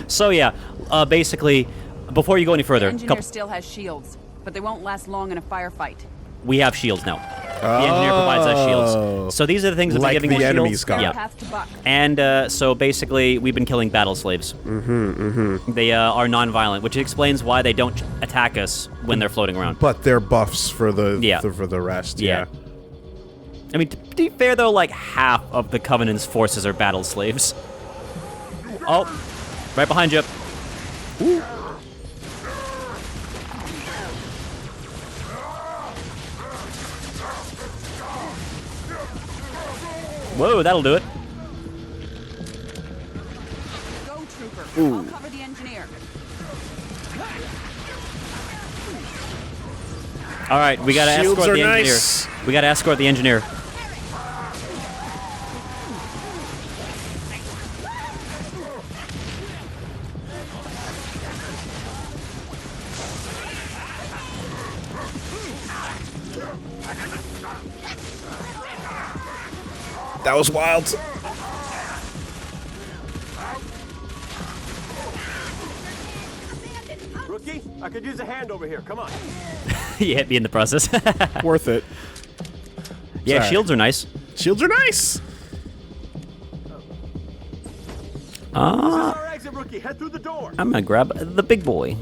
So yeah, basically, before you go any further, The engineer still has shields, but they won't last long in a firefight. we have shields now. The engineer provides us shields. So these are the things that we're Like giving the us shields. enemies got. Yeah. Path to Buck. And so basically, we've been killing battle slaves. They are non-violent, which explains why they don't attack us when they're floating around. But they're buffs for the Yeah. for the rest. Yeah. I mean, to be fair though, like half of the Covenant's forces are battle slaves. Oh, right behind you. Ooh. Whoa, that'll do it. Go, trooper. I'll cover the engineer. All right, we gotta Shields escort are the engineer. nice. We gotta escort the engineer. That was wild. Rookie, I could use a hand over here. Come on. You hit me in the process. Worth it. Yeah, Sorry. shields are nice. Shields are nice. Our exit, rookie. Head through the door. I'm gonna grab the big boy.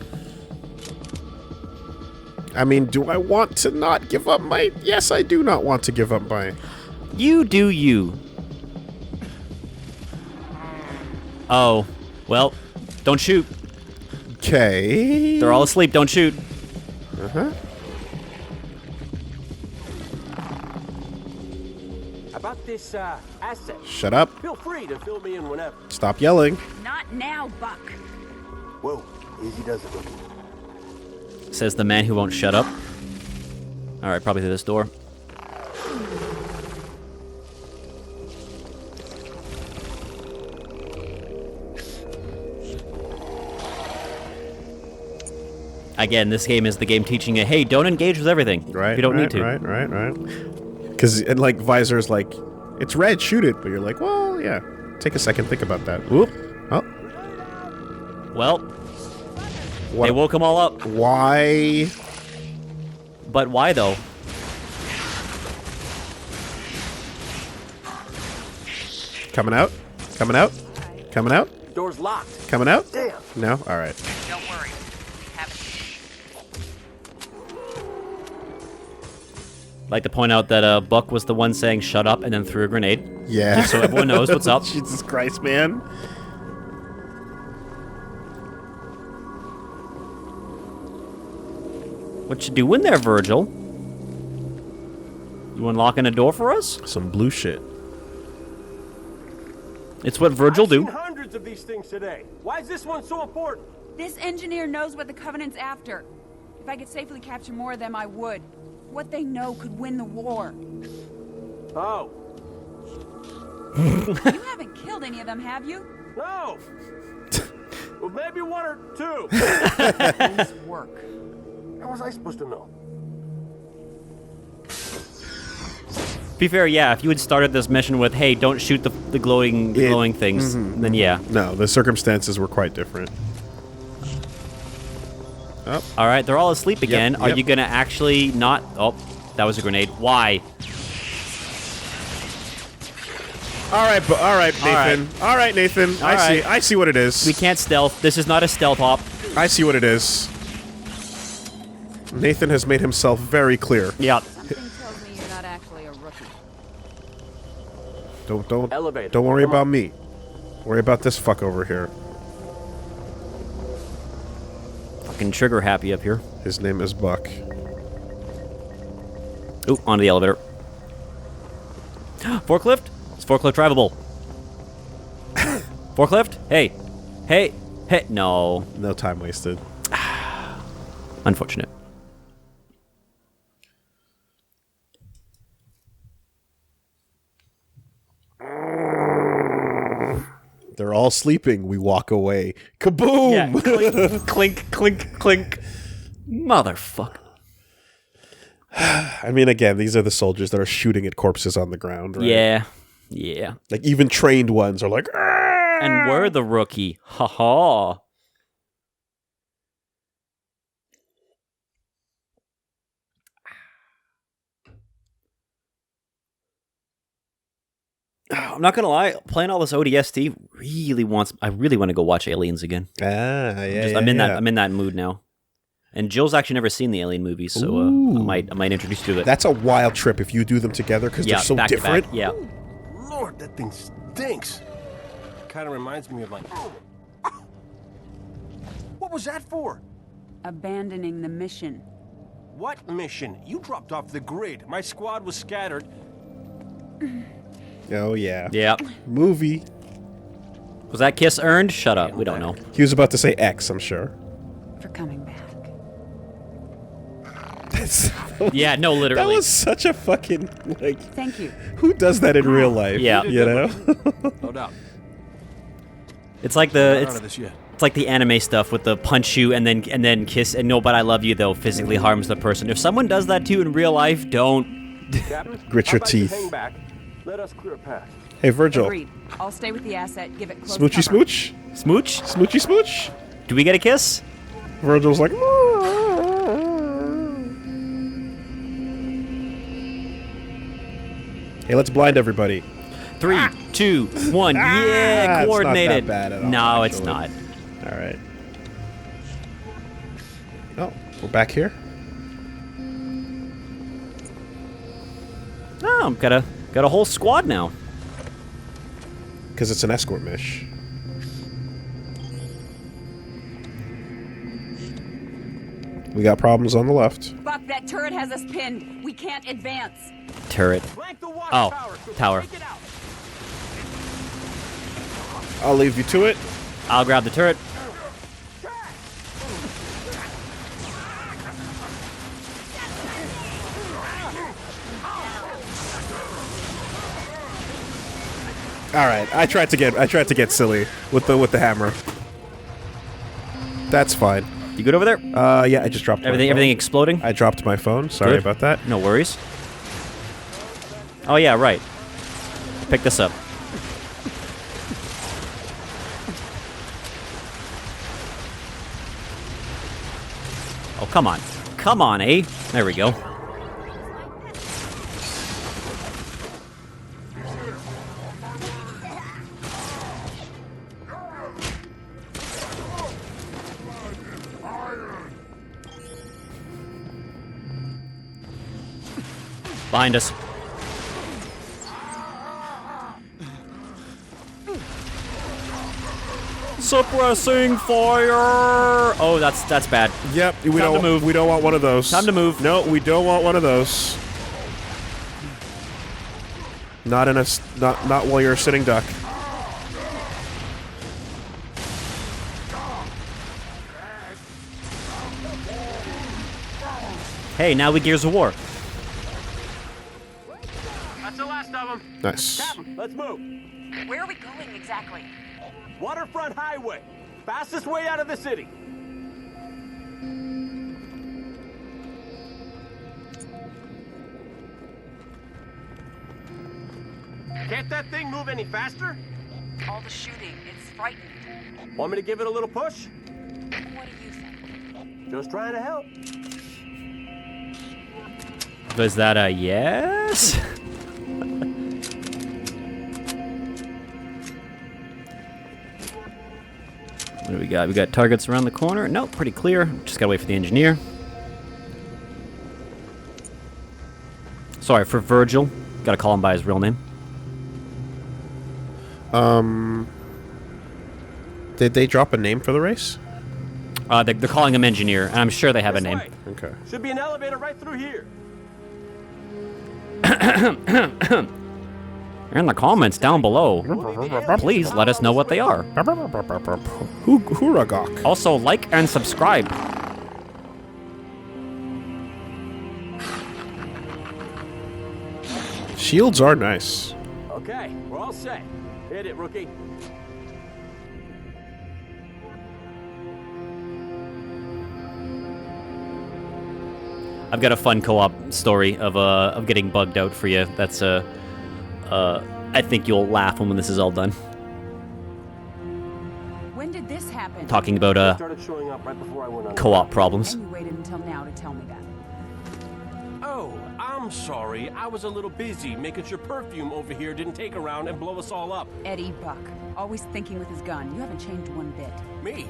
I mean, do I want to not give up my... Yes, I do not want to give up my... You do you. Oh, well, don't shoot. Okay. They're all asleep. Don't shoot. Uh-huh. About this asset. Shut up. Feel free to fill me in whenever. Stop yelling. Not now, Buck. Whoa, easy does it, rookie. Says the man who won't shut up. All right, probably through this door. Again, this game is the game teaching you, hey, don't engage with everything. Right. You don't need to. Right. Because, and like, Visor's like, it's red, shoot it. But you're like, well, yeah. Take a second, think about that. Whoop. Oh. Well, What? they woke them all up. Why? But why, though? Coming out? Coming out? Coming out? Door's locked. Coming out? Damn. No? Alright. Don't worry. We have I'd like to point out that Buck was the one saying shut up and then threw a grenade. Yeah. So everyone knows what's up. Jesus Christ, man. What you doing there, Virgil? You unlocking a door for us? Some blue shit. It's what Virgil I've do. seen hundreds of these things today. Why is this one so important? This engineer knows what the Covenant's after. If I could safely capture more of them, I would. What they know could win the war. Oh, You haven't killed any of them, have you? no. Well, maybe one or two. Nice work. How was I supposed to know? Be fair, yeah, if you had started this mission with, hey, don't shoot the glowing things, then yeah. No, the circumstances were quite different. Oh. All right, they're all asleep again. Are yep. you gonna actually not? Oh, that was a grenade. Why? All right, Nathan. All right, Nathan. All right. I see what it is. We can't stealth. This is not a stealth hop. I see what it is. Nathan has made himself very clear. Yeah. Something tells me you're not actually a rookie. Don't Elevator. Don't worry Come about on. me. Worry about this fuck over here. Fucking trigger happy up here. His name is Buck. Oop, onto the elevator. Forklift? It's forklift drivable. Forklift? Hey. Hey. Hey. No. No time wasted. Unfortunate. They're all sleeping. We walk away. Kaboom! Yeah. Clink, clink, clink, clink. Motherfucker. I mean, again, these are the soldiers that are shooting at corpses on the ground, right? Yeah. Yeah. Like, even trained ones are like, "Argh!" And we're the rookie. Ha ha. I'm not gonna lie, playing all this ODST I really want to go watch Aliens again. I'm in that mood now. And Jill's actually never seen the Alien movies, so I might introduce you to it. That's a wild trip if you do them together because they're so back different. To back, yeah. Lord, that thing stinks. Kind of reminds me of like. What was that for? Abandoning the mission. What mission? You dropped off the grid. My squad was scattered. Oh yeah. Yeah. Movie. Was that kiss earned? Shut up. We don't know. He was about to say X, I'm sure. For coming back. Yeah, no, literally. That was such a fucking, like... Thank you. Who does that in real life? Yeah. You know? No doubt. It's like it's like the anime stuff with the punch you and then kiss and no, but I love you though physically harms the person. If someone does that to you in real life, don't Grit your teeth. Hang back. Let us clear a path. Hey, Virgil. Agreed. I'll stay with the asset. Give it close Smoochy cover. smooch? smooch. Smoochy smooch? Do we get a kiss? Virgil's like... Hey, let's blind everybody. 3, 2, 1. Yeah, It's coordinated. not that bad at all, No, it's actually. not. All right. Oh, we're back here. Oh, got a whole squad now. Because it's an escort mish. We got problems on the left. Buck, that turret has us pinned. We can't advance. Turret. Flank the water Oh, tower. So tower. take it out. I'll leave you to it. I'll grab the turret. All right, I tried to get silly with the hammer. That's fine. You good over there? Yeah, I just dropped Everything exploding? I dropped my phone. Sorry Good. about that. No worries. Oh yeah, right. Pick this up. Oh, come on. Come on, eh? There we go. Behind us. Suppressing fire. Oh, that's bad. Yep, we Time to move. We don't want one of those. Time to move. No, we don't want one of those. Not while you're a sitting duck. Hey, now we Gears of War. That's the last of them. Nice. Captain, let's move. Where are we going exactly? Waterfront highway. Fastest way out of the city. Can't that thing move any faster? All the shooting. It's frightening. Want me to give it a little push? What do you think? Just trying to help. Was that a yes? What do we got? We got targets around the corner. Nope, pretty clear. Just gotta wait for the engineer. Sorry, for Virgil. Gotta call him by his real name. Did they drop a name for the race? They're calling him engineer, and I'm sure they have a This name. way. Okay. Should be an elevator right through here. In the comments down below, please let us know what they are. Hooragok. Also, like and subscribe. Shields are nice. Okay, we're all set. Hit it, rookie. I've got a fun co-op story of getting bugged out for you. That's I think you'll laugh when this is all done. talking about Started showing up right before I went on. co-op problems. And you waited until now to tell me that. Oh, I'm sorry. I was a little busy making sure perfume over here didn't take around and blow us all up. Eddie Buck, always thinking with his gun. You haven't changed one bit. Me?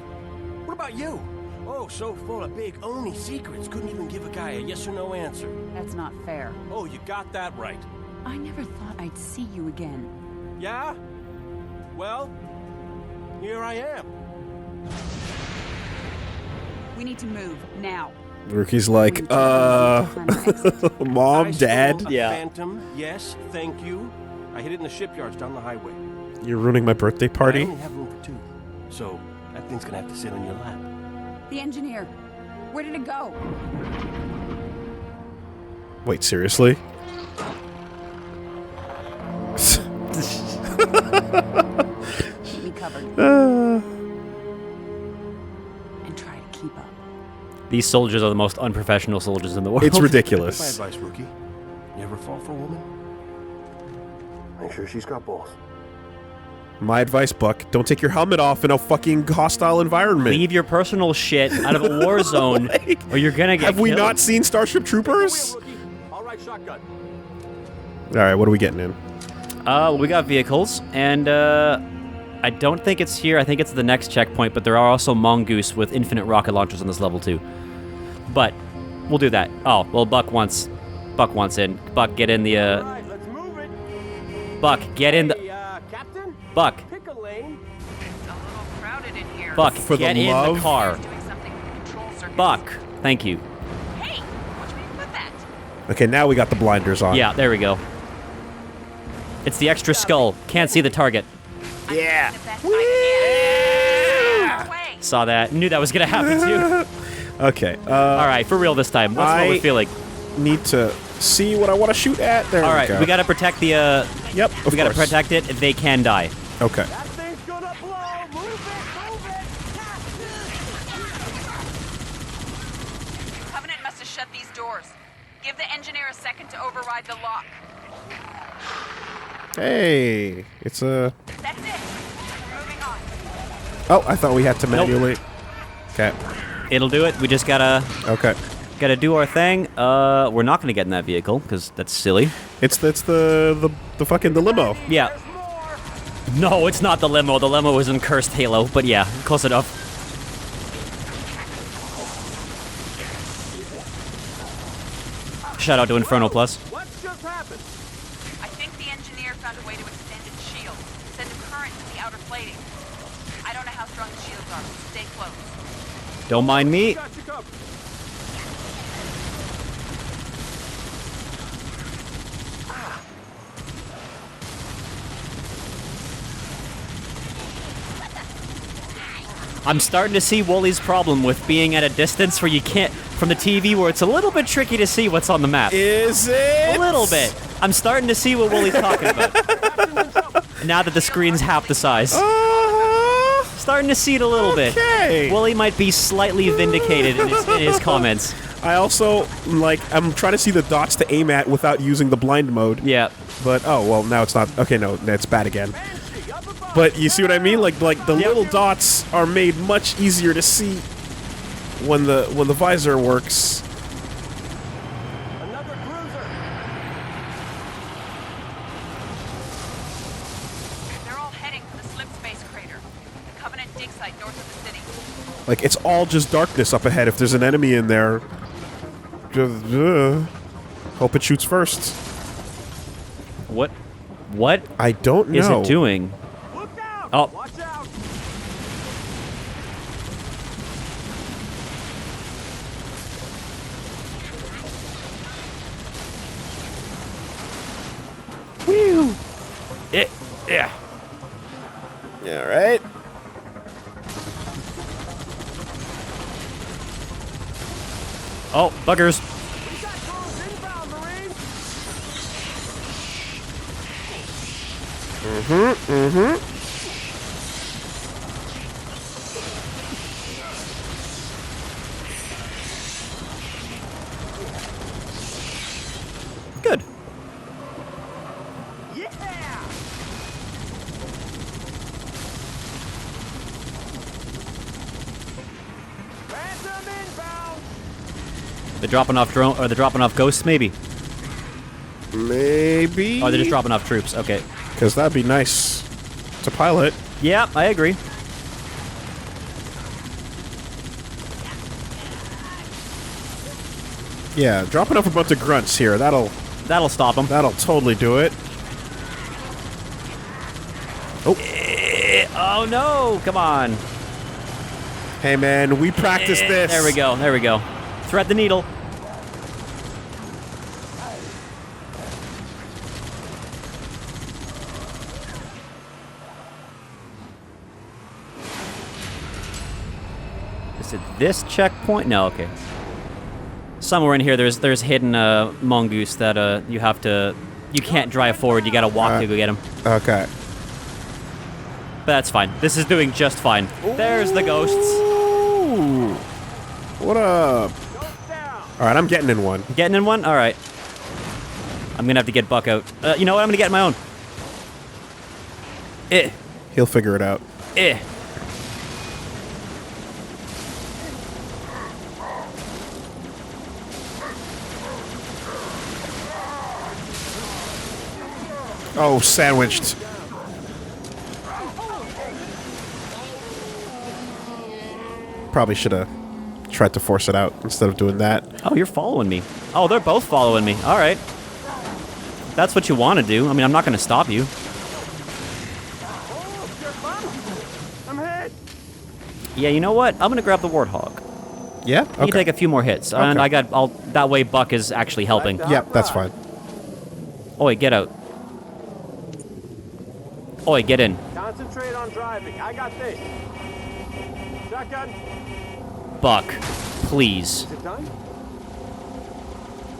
What about you? Oh, so full of big Oni secrets. Couldn't even give a guy a yes or no answer. That's not fair. Oh, you got that right. I never thought I'd see you again. Yeah? Well, here I am. We need to move, now. Rookie's like, Mom, I Dad, stole a Yeah. Phantom. Yes, thank you. I hid it in the shipyards down the highway. you're ruining my birthday I party. only have room for 2, so that thing's gonna have to sit on your lap. The engineer. Where did it go? Wait, seriously? Keep me covered. And try to keep up. These soldiers are the most unprofessional soldiers in the world. It's That's my ridiculous. advice, rookie. Never fall for a woman. Make sure she's got balls. My advice, Buck, don't take your helmet off in a fucking hostile environment. Leave your personal shit out of a war zone, or you're gonna get Have we killed. not seen Starship Troopers? All right, shotgun. Alright, what are we getting in? We got vehicles, and I don't think it's here. I think it's the next checkpoint, but there are also mongoose with infinite rocket launchers on this level too. But we'll do that. Oh, well, Buck wants in. Buck, get in the. All right, let's move it. Buck, get in the. Hey, Captain, Buck, pick a lane. It's a little crowded in here. Buck, For the get in love- the car. Doing something with the control circuit. Buck, thank you. Hey, what do you mean with that? Okay, now we got the blinders on. Yeah, there we go. It's the extra skull. Can't see the target. Yeah. Saw that. Knew that was gonna happen too. Okay, All right, for real this time. What's what we're feeling? need to see what I want to shoot at. There All we right, go. we gotta protect the. Yep, We gotta protect it. They can die. Okay. That thing's gonna blow. Move it. Covenant must have shut these doors. Give the engineer a second to override the lock. Hey, it's a... That's it. Moving on. Oh, I thought we had to manually... Okay, It'll do it. We just gotta okay. do our thing. We're not gonna get in that vehicle because that's silly. It's the fucking the limo. Yeah. No, it's not the limo. The limo is in Cursed Halo, but yeah, close enough. Shout out to Inferno Plus. What just happened? I think the engineer found a way to extend its shield. Send a current to the outer plating. I don't know how strong the shields are. Stay close. Don't mind me. Got you covered. I'm starting to see Woolie's problem with being at a distance where you can't, from the TV, where it's a little bit tricky to see what's on the map. Is it? A little bit. I'm starting to see what Woolie's talking about. Now that the screen's half the size. Starting to see it a little bit. Woolie might be slightly vindicated in his comments. I also, like, I'm trying to see the dots to aim at without using the blind mode. Yeah. But, oh, well, now it's not. Okay, no, it's bad again. But you see what I mean? Like the little dots are made much easier to see when the visor works. Another cruiser. They're all heading for the slip space crater. The Covenant dig site north of the city. Like, it's all just darkness up ahead. If there's an enemy in there, just hope it shoots first. What I don't know. is it doing? Look out! Oh. Watch out! Whew. Yeah. All right. Oh, buggers. We got close inbound, Marine. Good. Yeah! They're dropping off drone, or they're dropping off ghosts, maybe. Maybe. Or they're just dropping off troops. Okay. Because that'd be nice to pilot. Yeah, I agree. Yeah, dropping off a bunch of grunts here. That'll stop them. That'll totally do it. Oh. Oh no! Come on. Hey man, we practiced this. There we go. There we go. Thread the needle. Is it this checkpoint? No, okay. Somewhere in here, there's hidden mongoose that you have to. You can't drive forward. You gotta walk to go get him. Okay. But that's fine. This is doing just fine. There's the ghosts. Ooh. What up? All right, I'm getting in one. Getting in one? All right. I'm gonna have to get Buck out. You know what? I'm gonna get in my own. He'll figure it out. Oh, sandwiched. Probably should have tried to force it out instead of doing that. Oh, you're following me. Oh, they're both following me. All right. That's what you want to do. I mean, I'm not going to stop you. I'm hit. Yeah, you know what? I'm going to grab the Warthog. Yeah? You can take a few more hits. And Okay. that way Buck is actually helping. Yep, that's fine. Oi, get out. Oi, get in. Concentrate on driving. I got this. Shotgun. Buck, please. Is it done?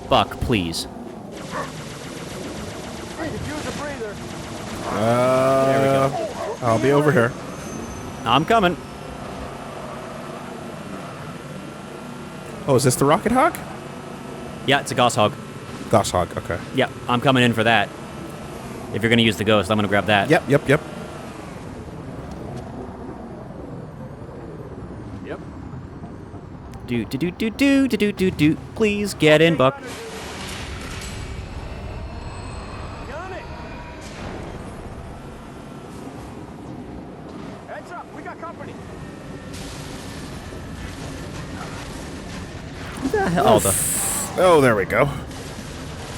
Buck, please. Diffuse a breather. There we go. I'll be over here. I'm coming. Oh, is this the Rocket Hog? Yeah, it's a Gosshog. Gosshog, okay. Yep, I'm coming in for that. If you're going to use the ghost, I'm going to grab that. Yep. Yep. Do. Please get in, Buck. Got it. Heads up. We got company. Oh, there we go.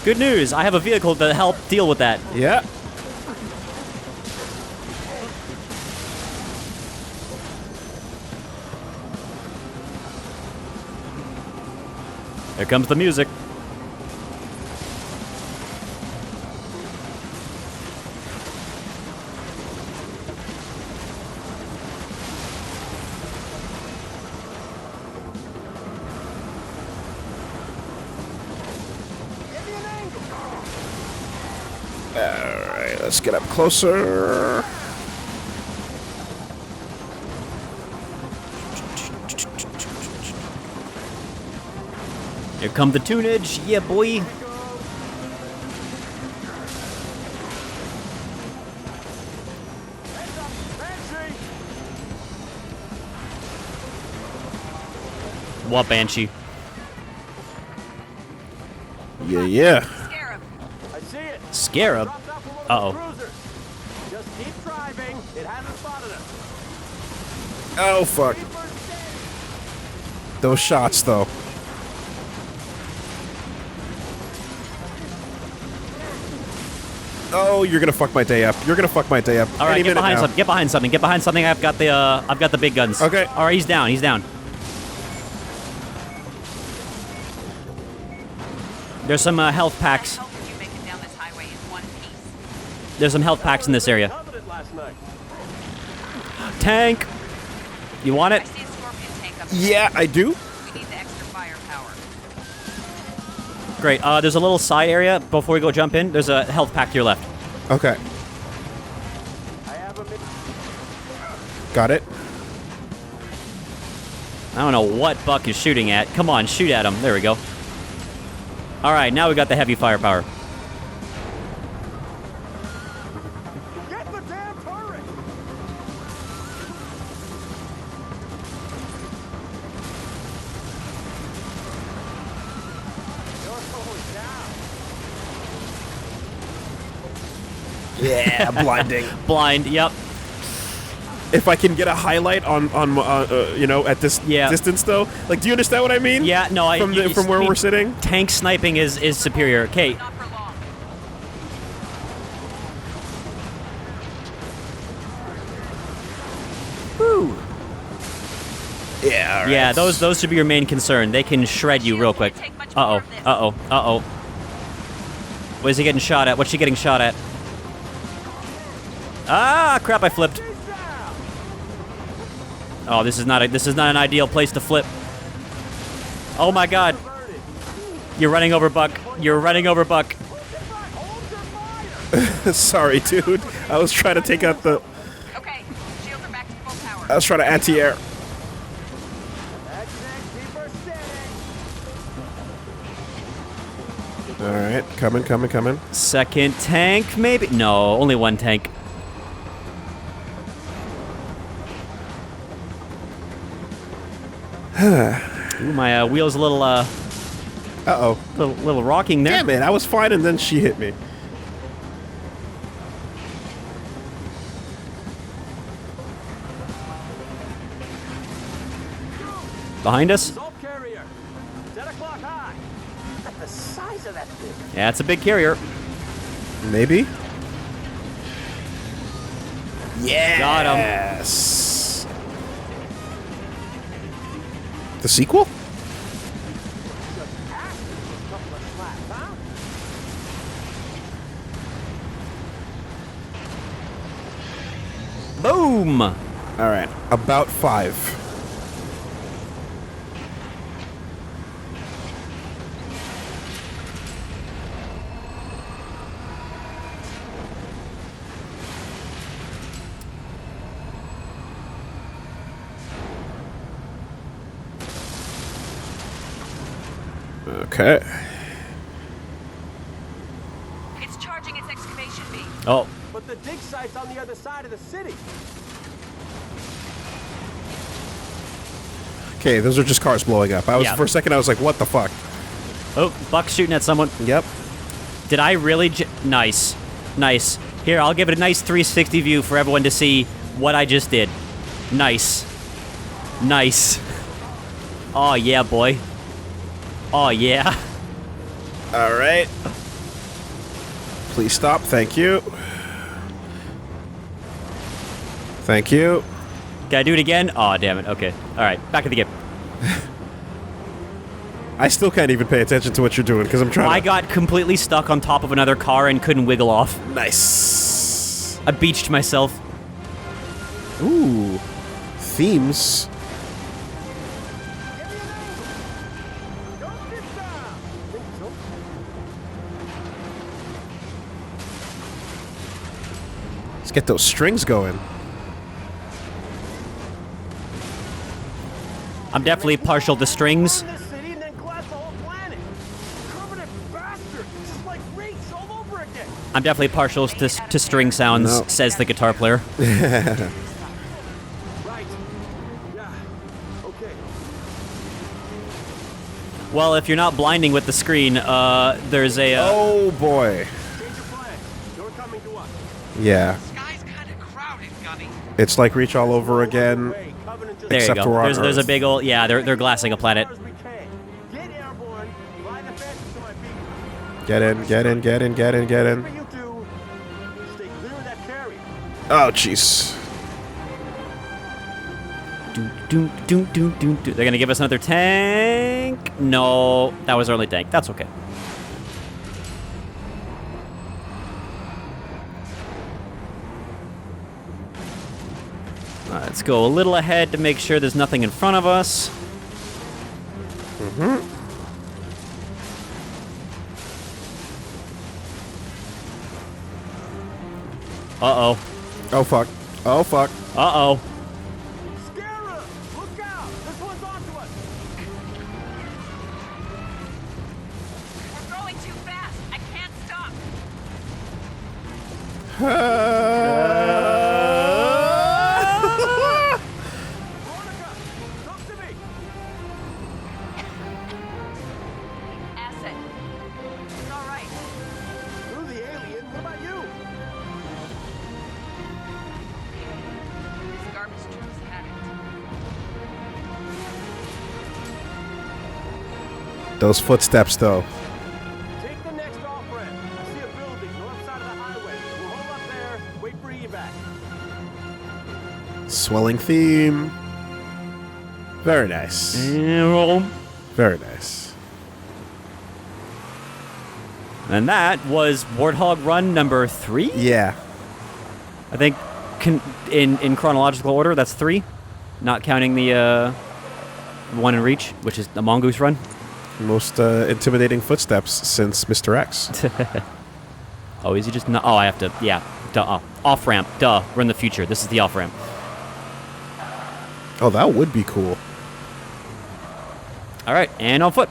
Good news. I have a vehicle to help deal with that. Yeah. Here comes the music. Alright, let's get up closer. Here come the tunage. Yeah, boy. What, Banshee? Yeah. Scarab. I see it. Scarab? Dropped out from one Uh-oh. of the cruisers. Just keep driving. It hasn't spotted us. Oh, fuck. Those shots, though. Oh, you're gonna fuck my day up. You're gonna fuck my day up. All right, Any get minute behind now. something. Get behind something. Get behind something. I've got the big guns. Okay. All right, he's down. He's down. There's some health packs. Help you make it down this highway in one piece. There's some health packs in this area. Covered it last night. Tank. You want I it? see a Scorpion tank up Yeah, I do. We need the extra firepower. Great. There's a little side area before we go jump in. There's a health pack to your left. Okay. I have a minute. Got it. I don't know what Buck is shooting at. Come on, shoot at him. There we go. All right, now we got the heavy firepower. Get the damn turret. Yeah, blinding. Blind. Yep. If I can get a highlight on you know, at this distance though, like, do you understand what I mean? Yeah. No. From where we're sitting. Tank sniping is superior. Okay. Not for long. Woo. Yeah. All right. Yeah. Those should be your main concern. They can shred you real quick. Uh oh. What is he getting shot at? What's she getting shot at? Ah, crap! I flipped. Oh, this is not an ideal place to flip. Oh my God! You're running over Buck. You're running over Buck. Sorry, dude. I was trying to take out the. Okay, shields are back to full power. I was trying to anti-air. All right, coming. Second tank, maybe? No, only one tank. Ooh, my wheel's a little Uh-oh. little rocking there. Damn it, I was fine and then she hit me. Behind us? Assault carrier. 10 o'clock high. Look at the size of that thing. Yeah, it's a big carrier. Maybe? Yeah. Got him. Yes. The sequel? Boom! All right, about 5. Okay. It's charging its excavation beam. Oh, But the dig site's on the other side of the city. Okay, those are just cars blowing up. Yeah. For a second, I was like, what the fuck? oh, Buck's shooting at someone. Yep. Did I really? Nice. Nice. Here, I'll give it a nice 360 view for everyone to see what I just did. Nice. Nice. Oh, yeah, boy. Oh, yeah. All right. Please stop. Thank you. Thank you. Can I do it again? Oh, damn it. Okay. All right. Back to the game. I still can't even pay attention to what you're doing because I'm trying I to... got completely stuck on top of another car and couldn't wiggle off. Nice. I beached myself. Ooh. Themes. Let's get those strings going. I'm definitely partial to strings. This city and then glass the whole planet. Permanent bastard. This is like race all over again. I'm definitely partial to string sounds, No. says the guitar player. Right. Yeah. Okay. Well, if you're not blinding with the screen, there's a... Oh, boy. Change your plan. You're coming to us. Yeah. Sky's kind of crowded, Gunny. It's like Reach all over again. Hey, Covenant just there you except go. we're on There's a Earth. big old... Yeah, they're glassing a planet. as we can. Get airborne. Fly the fastest to my beacon. Get in. Whatever you do, stay clear of that carrier. Oh, jeez. They're gonna give us another tank? No, that was our only tank. That's okay. Let's go a little ahead to make sure there's nothing in front of us. Uh-oh. Oh, fuck. Oh, fuck. Uh-oh. Scarab! Look out! This one's onto us! We're going too fast. I can't stop. Veronica! Talk to me! Asset. Those footsteps, though. Take the next off-ramp. I see a building north side of the highway. We'll hold up there, wait for evac. Swelling theme. Very nice. Very nice. And that was Warthog Run number 3? Yeah. I think in chronological order, that's 3. Not counting the one in Reach, which is the Mongoose Run. Most intimidating footsteps since Mr. X. Oh, is he just not? Oh, I have to, yeah. Duh. Off-ramp. Duh. We're in the future. This is the off-ramp. Oh, that would be cool. All right, and on foot.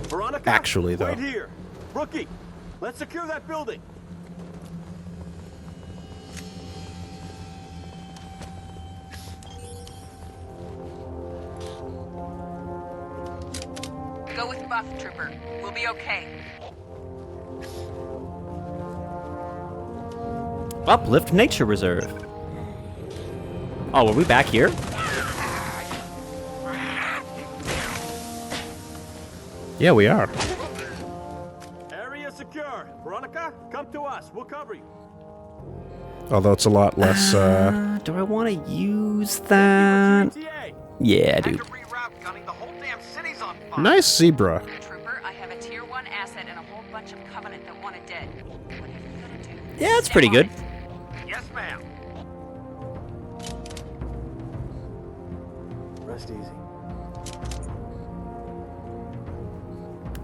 Veronica, Actually, though. Wait here. Rookie, let's secure that building. Go with Buff, Trooper. We'll be okay. Uplift Nature Reserve. Oh, were we back here? Yeah, we are. Area secure. Veronica, come to us. We'll cover you. Although it's a lot less. Do I want to use that? Yeah, dude. Nice zebra. Trooper, I have a Tier 1 asset and a whole bunch of Covenant that want it dead. Whatever you gotta do. Yeah, it's pretty good. Yes, ma'am. Rest easy.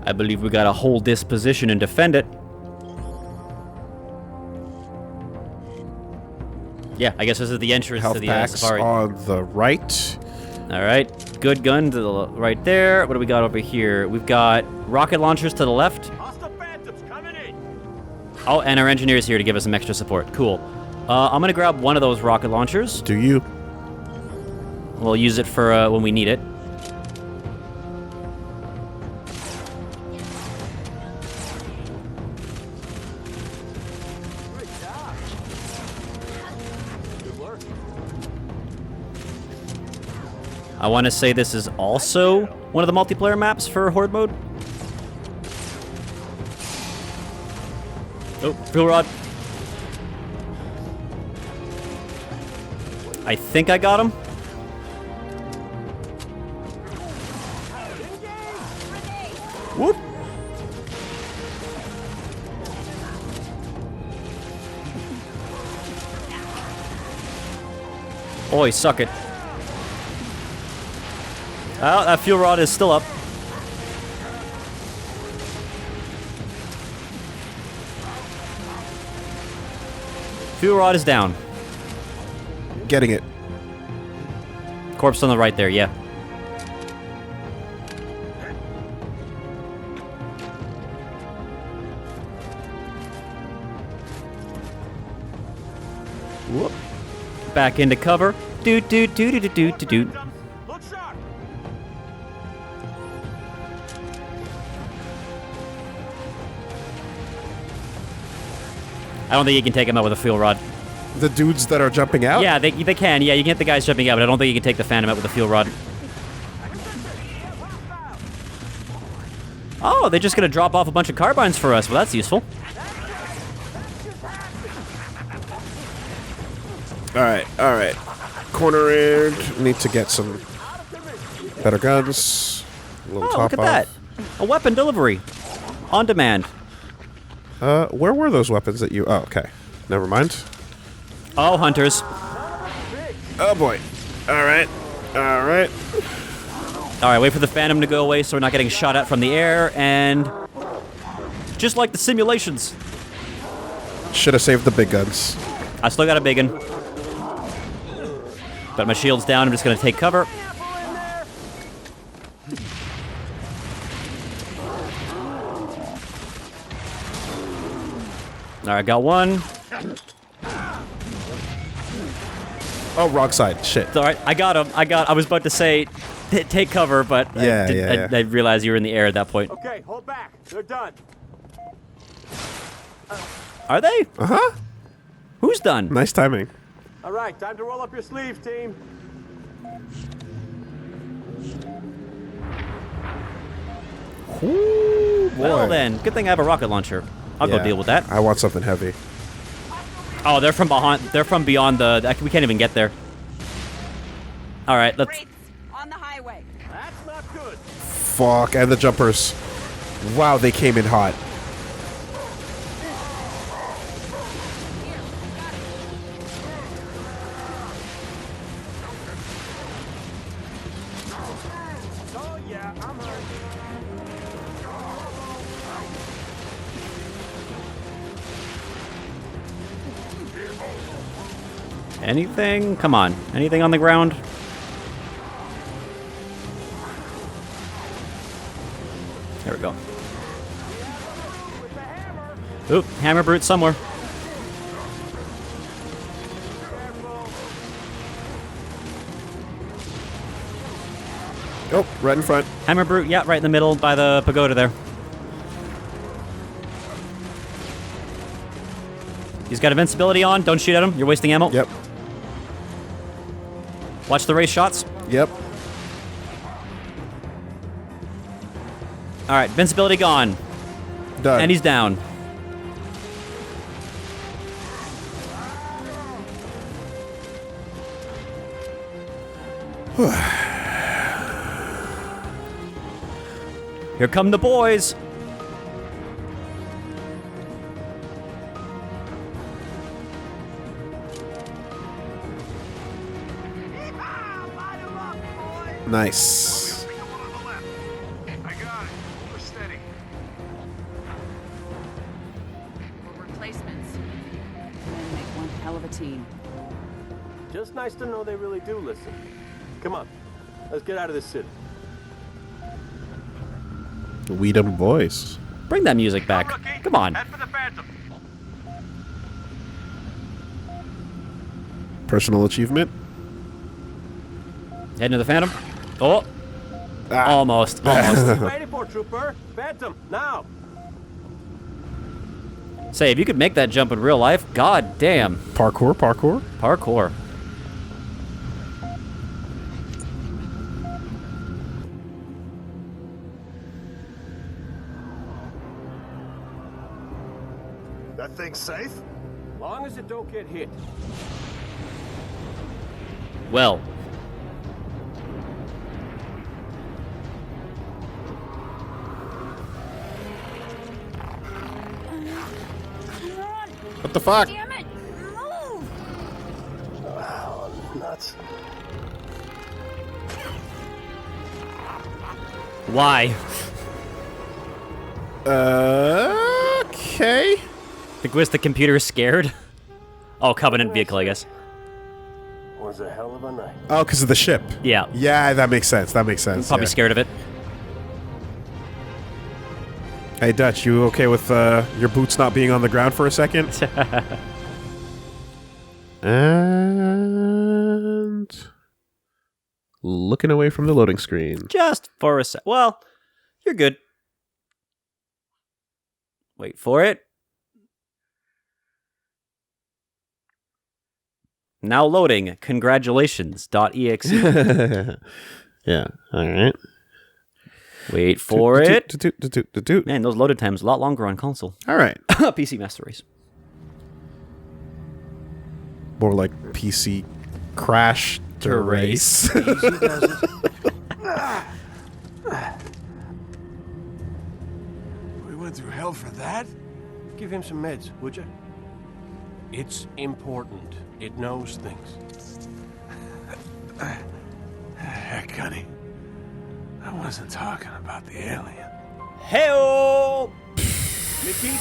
I believe we gotta hold this position and defend it. Yeah, I guess this is the entrance Health to the packs safari. on the right. All right, good gun to the right there. What do we got over here? We've got rocket launchers to the left. Hostile Phantoms coming in. Oh, and our engineer's here to give us some extra support. Cool. I'm gonna grab one of those rocket launchers. Do you? We'll use it for when we need it. Great job. Good work. I want to say this is also one of the multiplayer maps for Horde mode. Oh, fuel rod. I think I got him. Whoop. Oi, suck it. Oh, that fuel rod is still up. Fuel rod is down. Getting it. Corpse on the right there, yeah. Whoop. Back into cover. Doot doot doot doot doot doot doot. Look sharp. I don't think you can take him out with a fuel rod. The dudes that are jumping out? Yeah, they can. Yeah, you can get the guys jumping out, but I don't think you can take the Phantom out with a fuel rod. Oh, they're just gonna drop off a bunch of carbines for us. Well, that's useful. Alright. Corner in. Need to get some better guns. A little Oh, top look at off. that. A weapon delivery. On demand. Where were those weapons that you... Oh, okay. Never mind. Oh, hunters. Oh, boy. Alright. Alright, wait for the Phantom to go away so we're not getting shot at from the air, and... just like the simulations. Should have saved the big guns. I still got a big one. But my shield's down, I'm just gonna take cover. Alright, got one. Oh, wrong side. Shit. It's alright, I got him. I was about to say, take cover, but Yeah. I realized you were in the air at that point. Okay, hold back. They're done. Are they? Uh-huh. Who's done? Nice timing. All right, time to roll up your sleeves, team. Ooh, boy. Well then, good thing I have a rocket launcher. I'll go deal with that. I want something heavy. Oh, they're from behind. They're from beyond the. We can't even get there. All right, let's. Wraiths on the highway. That's not good. Fuck, and the jumpers. Wow, they came in hot. Oh, yeah, I'm hurt. Anything? Come on. Anything on the ground? There we go. Oop, hammer brute somewhere. Oh, right in front. Hammer brute, yeah, right in the middle by the pagoda there. He's got invincibility on. Don't shoot at him. You're wasting ammo. Yep. Watch the race shots. Yep. All right, invincibility gone. Done. And he's down. Here come the boys. Nice. I got it. We're steady. We're replacements. Men make one hell of a team. Just nice to know they really do listen. Come on, let's get out of this city. We them boys. Bring that music back. Come on. Head for the Phantom. Personal achievement. Heading to the Phantom. Oh. Almost. Almost. Ready for trooper? Phantom, now. Say, if you could make that jump in real life, god damn. Parkour, parkour. Parkour. That thing's safe? Long as it don't get hit. Well. What the fuck? Damn it! Move! Wow, nuts. Why? Okay. Was the computer scared? Oh, Covenant vehicle, I guess. Was a hell of a night. Oh, because of the ship. Yeah. Yeah, that makes sense. That makes sense. Probably yeah. scared of it. Hey, Dutch, you okay with your boots not being on the ground for a second? And looking away from the loading screen. Just for a sec. Well, you're good. Wait for it. Now loading. Congratulations.exe. Yeah, all right. Wait for it. Toot. Man, those loaded times a lot longer on console. All right. PC Master Race. More like PC crash to race. We went through hell for that? Give him some meds, would you? It's important. It knows things. Heck, honey. I wasn't talking about the alien. Hey-oh! Mickey,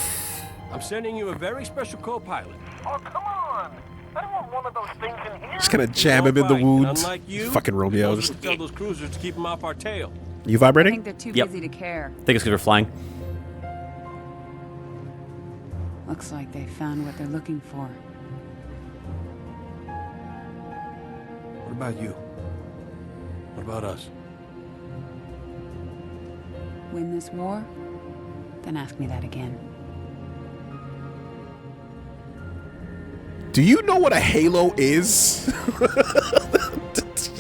I'm sending you a very special co-pilot. Oh, come on! I don't want one of those things in here. Just gonna jam him in the Right, wounds. Unlike you, Fucking Romeo. those Just, would tell those cruisers to keep them off our tail. you I vibrating? think they're too Yep. busy to care. I think it's because we're flying. Looks like they found what they're looking for. What about you? What about us? Win this war? Then ask me that again. Do you know what a halo is?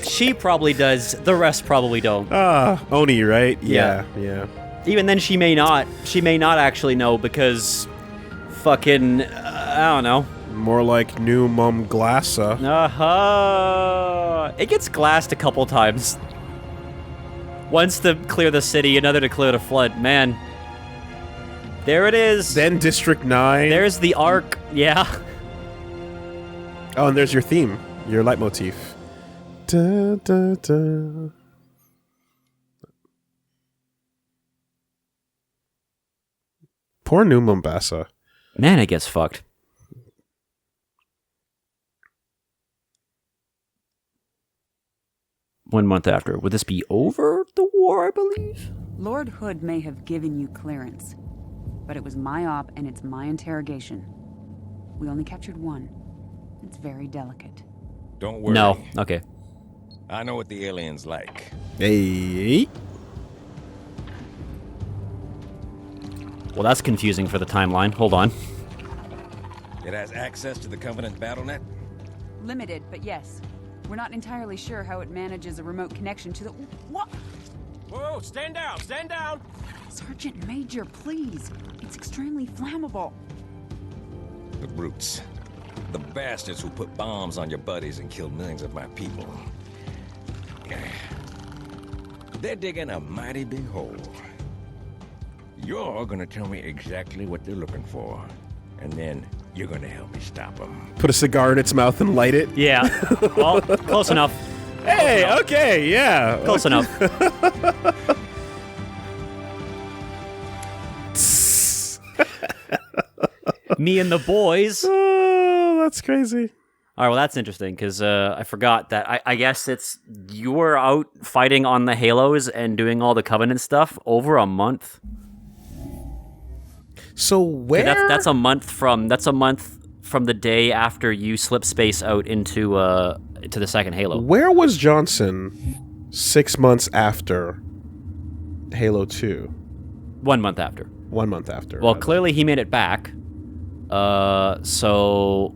She probably does. The rest probably don't. Oni, right? Yeah. Yeah. Even then, she may not. She may not actually know because fucking I don't know. More like new mum glassa. It gets glassed a couple times. Once to clear the city, another to clear the flood. Man, there it is. Then District 9. There's the arc. Yeah. Oh, and there's your theme, your leitmotif. Da, da, da. Poor New Mombasa. Man, it gets fucked. One month after. Would this be over the war, I believe? Lord Hood may have given you clearance, but it was my op and it's my interrogation. We only captured one. It's very delicate. Don't worry. No. Okay. I know what the alien's like. Hey. Well, that's confusing for the timeline. Hold on. It has access to the Covenant BattleNet? Limited, but yes. We're not entirely sure how it manages a remote connection to the... What? Whoa, stand down, stand down! Sergeant Major, please. It's extremely flammable. The brutes. The bastards who put bombs on your buddies and killed millions of my people. They're digging a mighty big hole. You're gonna tell me exactly what they're looking for, and then you're gonna help me stop them. Put a cigar in its mouth and light it. Yeah. Well, close enough. Hey, okay, yeah. Close enough. Me and the boys. Oh, that's crazy. All right, well, that's interesting, because I forgot that I guess it's you were out fighting on the Halos and doing all the Covenant stuff over a month. So where? That's a month from the day after you slip space out into the second Halo. Where was Johnson 6 months after Halo 2? 1 month after. 1 month after. Well, clearly he made it back. So...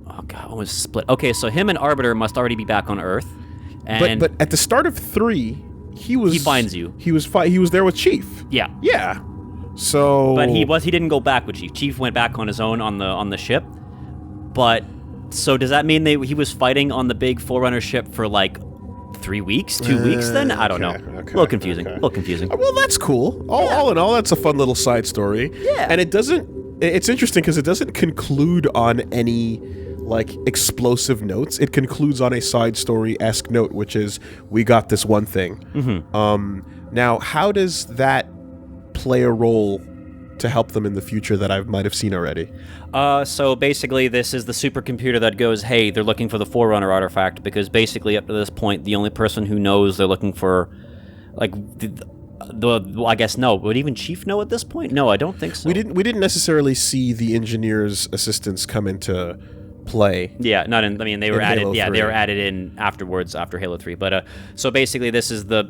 Oh god, what was split? Okay, so him and Arbiter must already be back on Earth. And but at the start of 3, he finds you. He was there with Chief. Yeah. Yeah. So But he didn't go back with Chief. Chief went back on his own on the ship. But so does that mean he was fighting on the big Forerunner ship for like 3 weeks, 2 weeks then? I don't know. Okay, A little confusing. A little confusing. Well, that's cool. All in all, that's a fun little side story. Yeah. And it's interesting because it doesn't conclude on any like explosive notes. It concludes on a side story-esque note, which is we got this one thing. Mm-hmm. Now, how does that play a role to help them in the future that I might have seen already? So basically, this is the supercomputer that goes, hey, they're looking for the Forerunner artifact, because basically up to this point, the only person who knows they're looking for, like, I guess no. Would even Chief know at this point? No, I don't think so. We didn't necessarily see the engineer's assistants come into play. Yeah, not in. I mean, they were added. Halo 3. They were added in afterwards, after Halo 3. But so basically, this is the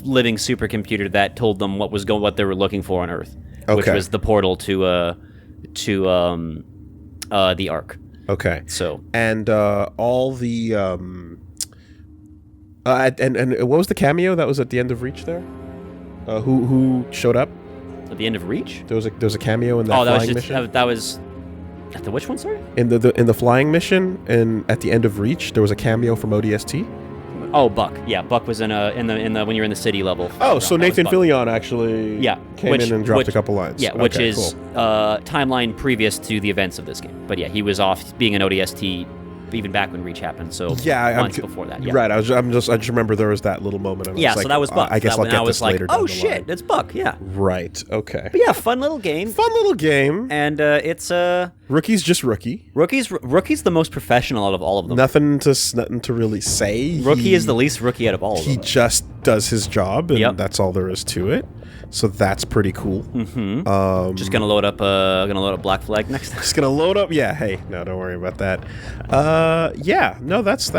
living supercomputer that told them what they were looking for on Earth, which was the portal to the Ark. Okay. So and all the and what was the cameo that was at the end of Reach there? Who showed up at the end of Reach? There was a cameo in that flying mission. That was at the which one? Sorry. In the flying mission, and at the end of Reach, there was a cameo from ODST. Oh, Buck. Yeah, Buck was in the when you're in the city level. Oh, so Nathan Fillion actually came in and dropped a couple lines. Yeah, which is timeline previous to the events of this game. But yeah, he was off being an ODST even back when Reach happened. So months before that. Yeah. Right. I just remember there was that little moment. And yeah, so that was Buck. I guess I'll get this later. Oh shit, it's Buck. Yeah. Right. Okay. But yeah, fun little game. And it's Rookie's just Rookie. Rookie's the most professional out of all of them. Nothing to really say. Rookie is the least rookie out of all of them. He just does his job, and that's all there is to it. So that's pretty cool. Mm-hmm. Just gonna load up Black Flag next time. Just gonna load up. Yeah. Hey, no, don't worry about that. Yeah. No, that's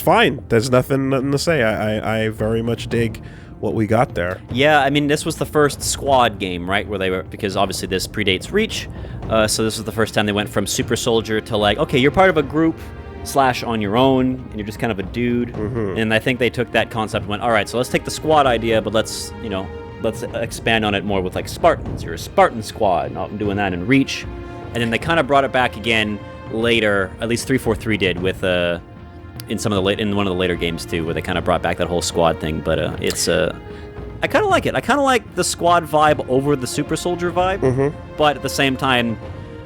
fine. There's nothing to say. I very much dig what we got there. Yeah, I mean, this was the first squad game, right? Where they were, because obviously this predates Reach. So this was the first time they went from super soldier to like, okay, you're part of a group. slash on your own, and you're just kind of a dude. And I think they took that concept and went, all right, so let's take the squad idea, but let's expand on it more with like Spartans. You're a Spartan squad, not doing that in Reach. And then they kind of brought it back again later, at least 343 did with in one of the later games too, where they kind of brought back that whole squad thing. But it's I kind of like it. I kind of like the squad vibe over the super soldier vibe. But at the same time,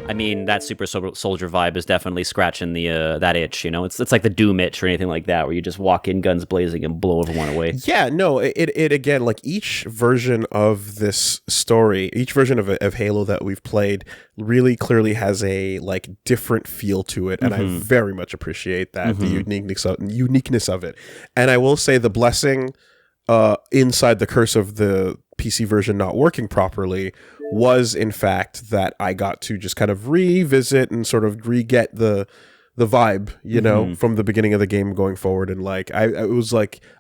I mean, that super soldier vibe is definitely scratching the that itch. It's like the Doom itch or anything like that, where you just walk in guns blazing and blow everyone away. Yeah, no, it again, like each version of this story, each version of Halo that we've played really clearly has a like different feel to it, and I very much appreciate that, the uniqueness of it. And I will say the blessing inside the curse of the PC version not working properly was in fact that I got to just kind of revisit and sort of re-get the vibe, from the beginning of the game going forward, and like I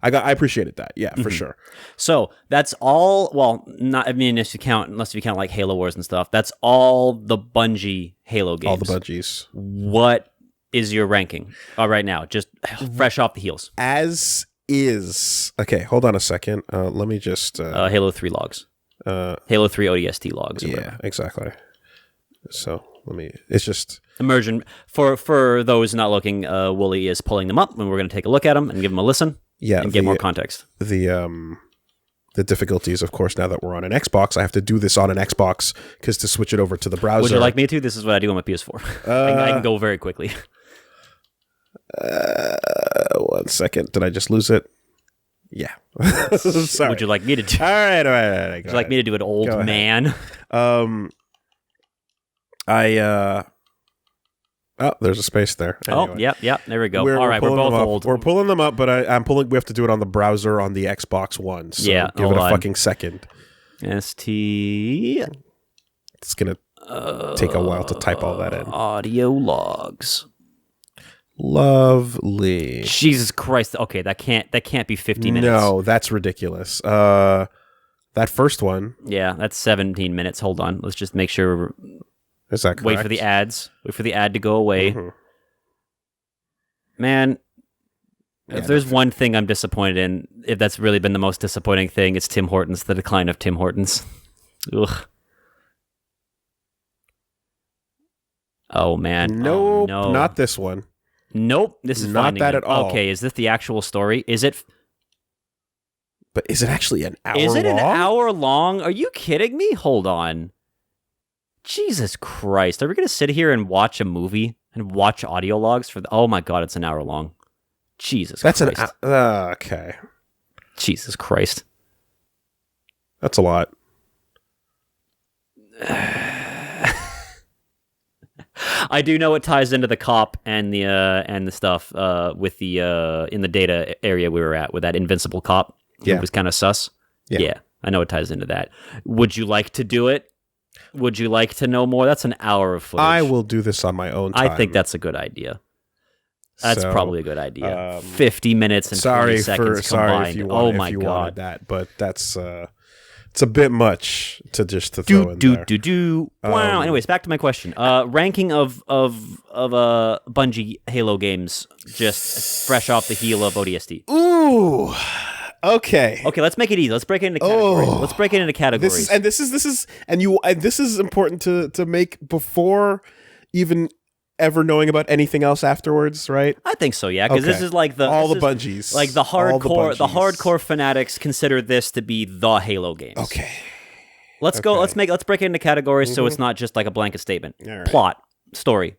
appreciated that, for sure. So that's all. Well, not unless you count like Halo Wars and stuff. That's all the Bungie Halo games. All the Bungies. What is your ranking right now? Just fresh off the heels. As is. Okay, hold on a second. Let me just Halo 3 logs. Halo 3 ODST logs. Yeah, exactly. So it's just immersion for those not looking. Woolie is pulling them up, and we're going to take a look at them and give them a listen. Yeah, and get more context. The difficulties, of course, now that we're on an Xbox, I have to do this on an Xbox because to switch it over to the browser. Would you like me to? This is what I do on my PS4. I can go very quickly. 1 second. Did I just lose it? Yeah. Sorry. Would you like me to do? All right. Would you like me to do it, old man? There's a space there. Anyway. Oh, yeah. There we go. All right, we're both old. We're pulling them up, but we have to do it on the browser on the Xbox One. So give it a fucking second. ST. It's gonna take a while to type all that in. Audio logs. Lovely. Jesus Christ. Okay, that can't be 50 minutes. No, that's ridiculous. That first one. Yeah, that's 17 minutes. Hold on. Let's just make sure. Is that correct? Wait for the ads. Wait for the ad to go away. Man, if there's one thing I'm disappointed in, if that's really been the most disappointing thing, it's Tim Hortons, the decline of Tim Hortons. Ugh. Oh, man. Nope, no. Not this one. Nope, this is not that at all. Okay, is this the actual story? Is it? But is it actually an hour? Is it long? an hour long? Are you kidding me? Hold on. Jesus Christ! Are we gonna sit here and watch a movie and watch audio logs for? Oh my God, it's an hour long. Jesus Christ! That's okay. Jesus Christ! That's a lot. I do know it ties into the cop and the stuff with the in the data area we were at with that invincible cop. Yeah, who was kind of sus. Yeah, I know it ties into that. Would you like to do it? Would you like to know more? That's an hour of footage. I will do this on my own time. I think that's a good idea. That's probably a good idea. 50 minutes and 20 seconds combined. Sorry if you wanted that, but that's it's a bit much to throw in there. Wow. Anyways, back to my question. Ranking of Bungie Halo games, just fresh off the heel of ODST. Ooh. Okay. Let's make it easy. Let's break it into categories. This is important to make before even ever knowing about anything else afterwards, right? I think so, yeah, because this is like the Bungies. Like the hardcore fanatics consider this to be the Halo games. Okay. Let's go. Let's break it into categories so it's not just like a blanket statement. Right. Plot, story.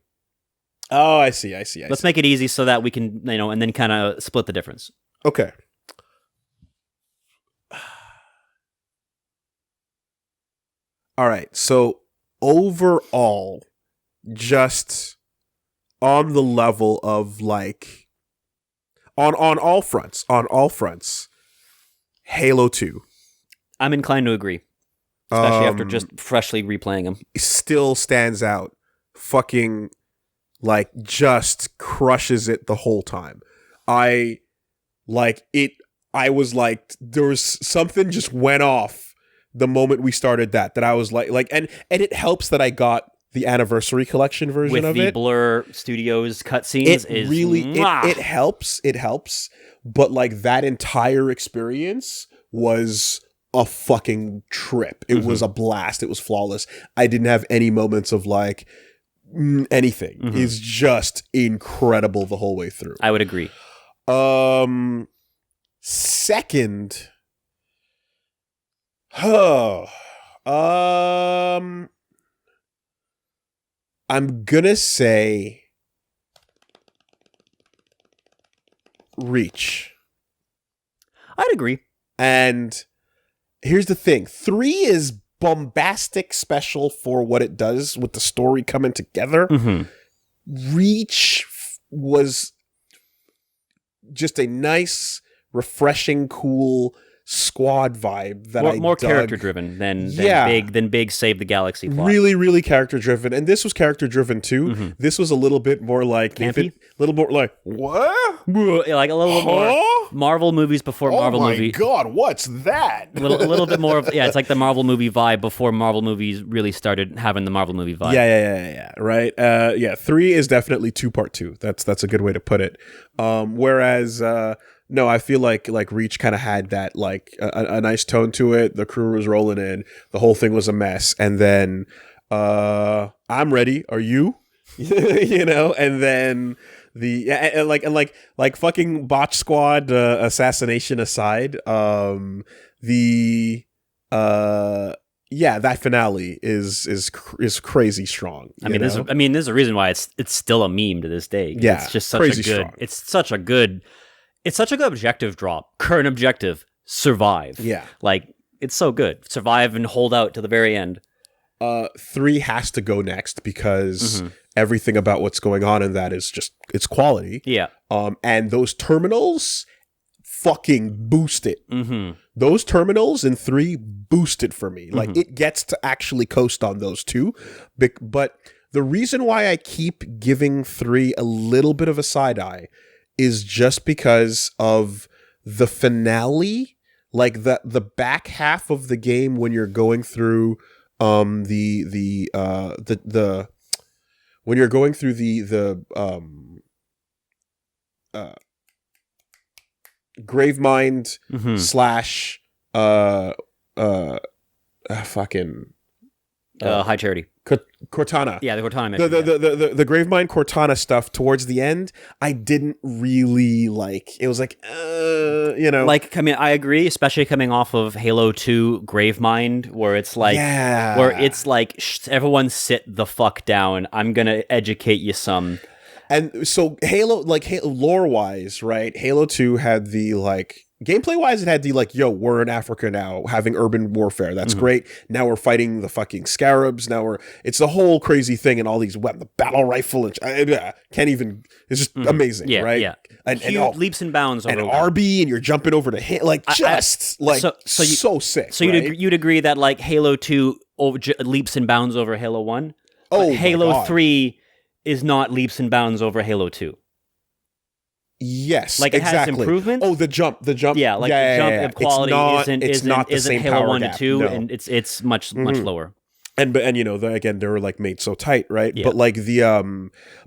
Oh, I see. Let's make it easy so that we can, and then kind of split the difference. Okay. All right. So overall, just on the level of like on all fronts, Halo 2. I'm inclined to agree. Especially after just freshly replaying them. Still stands out. Fucking like just crushes it the whole time. I was like there was something just went off the moment we started that I was like and it helps that I got the anniversary collection version with of the it. Blur Studios cutscenes is really mwah. it helps. It helps, but like that entire experience was a fucking trip. It was a blast. It was flawless. I didn't have any moments of like anything. It's just incredible the whole way through. I would agree. Second, I'm gonna say Reach. I'd agree. And here's the thing. 3 is bombastic special for what it does with the story coming together. Reach was just a nice, refreshing, cool squad vibe that more dug. character driven than big Save the Galaxy plot. Really, really character driven, and this was character driven too. This was a little bit more like campy, little more like what? Like a little bit more Marvel movies before Marvel movie. Oh my god, what's that? A little bit more of it's like the Marvel movie vibe before Marvel movies really started having the Marvel movie vibe. Yeah. Right. 3 is definitely 2 part 2. That's a good way to put it. Whereas. No, I feel like Reach kind of had that like a nice tone to it. The crew was rolling in. The whole thing was a mess. And then I'm ready. Are you? You know? And then like fucking Botch Squad assassination aside, that finale is crazy strong. I mean, there's a reason why it's still a meme to this day. Yeah, it's just such a good. It's such a good objective drop. Current objective, survive. Yeah. Like, it's so good. Survive and hold out to the very end. 3 has to go next because everything about what's going on in that is just, it's quality. Yeah. And those terminals fucking boost it. Those terminals in 3 boost it for me. Like, it gets to actually coast on those 2. But the reason why I keep giving 3 a little bit of a side eye is just because of the finale, like the back half of the game when you're going through when you're going through the Gravemind slash High Charity. Cortana. Yeah, the Cortana mission. The Gravemind Cortana stuff towards the end, I didn't really like. It was like, you know. Like, I mean, I agree, especially coming off of Halo 2 Gravemind, where it's like, everyone sit the fuck down. I'm gonna educate you some. And so Halo lore-wise, right? Halo 2 had the, like, gameplay-wise, it had the, like, yo, we're in Africa now, having urban warfare. That's great. Now we're fighting the fucking scarabs. It's the whole crazy thing and all these the battle rifle. And can't even, it's just amazing, right? Yeah. And huge leaps and bounds. And RB, and you're jumping over to hit, like, so sick. So right? you'd agree that, like, Halo 2 leaps and bounds over Halo 1? But Halo 3 is not leaps and bounds over Halo 2. Yes, like it has improvements. Oh, the jump. Yeah, like the jump in quality isn't Halo 1 to 2, no. and it's much lower. And you know, again, they were like made so tight, right? Yeah. But like the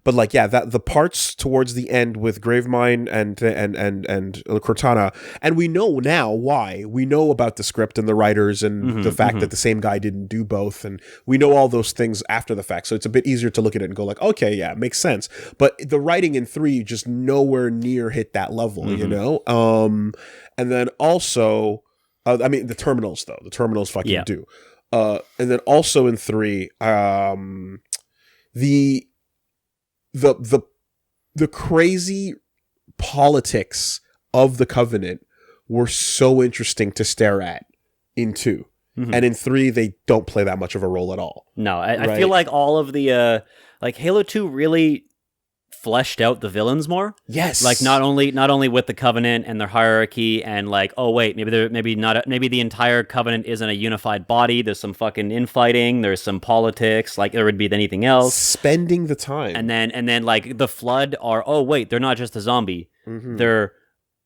the parts towards the end with Gravemind and Cortana, and we know now why. We know about the script and the writers and the fact that the same guy didn't do both, and we know all those things after the fact. So it's a bit easier to look at it and go like, okay, yeah, it makes sense. But the writing in 3 just nowhere near hit that level, you know. And then also, I mean, the terminals though. The terminals fucking do. And then also in 3, the crazy politics of the Covenant were so interesting to stare at in 2. And in 3, they don't play that much of a role at all. No, I feel like all of the like Halo 2 really fleshed out the villains more. Yes. Like not only with the Covenant and their hierarchy and like, oh wait, maybe the entire Covenant isn't a unified body. There's some fucking infighting, there's some politics, like there would be anything else. Spending the time. And then like the Flood are, oh wait, they're not just a zombie. They're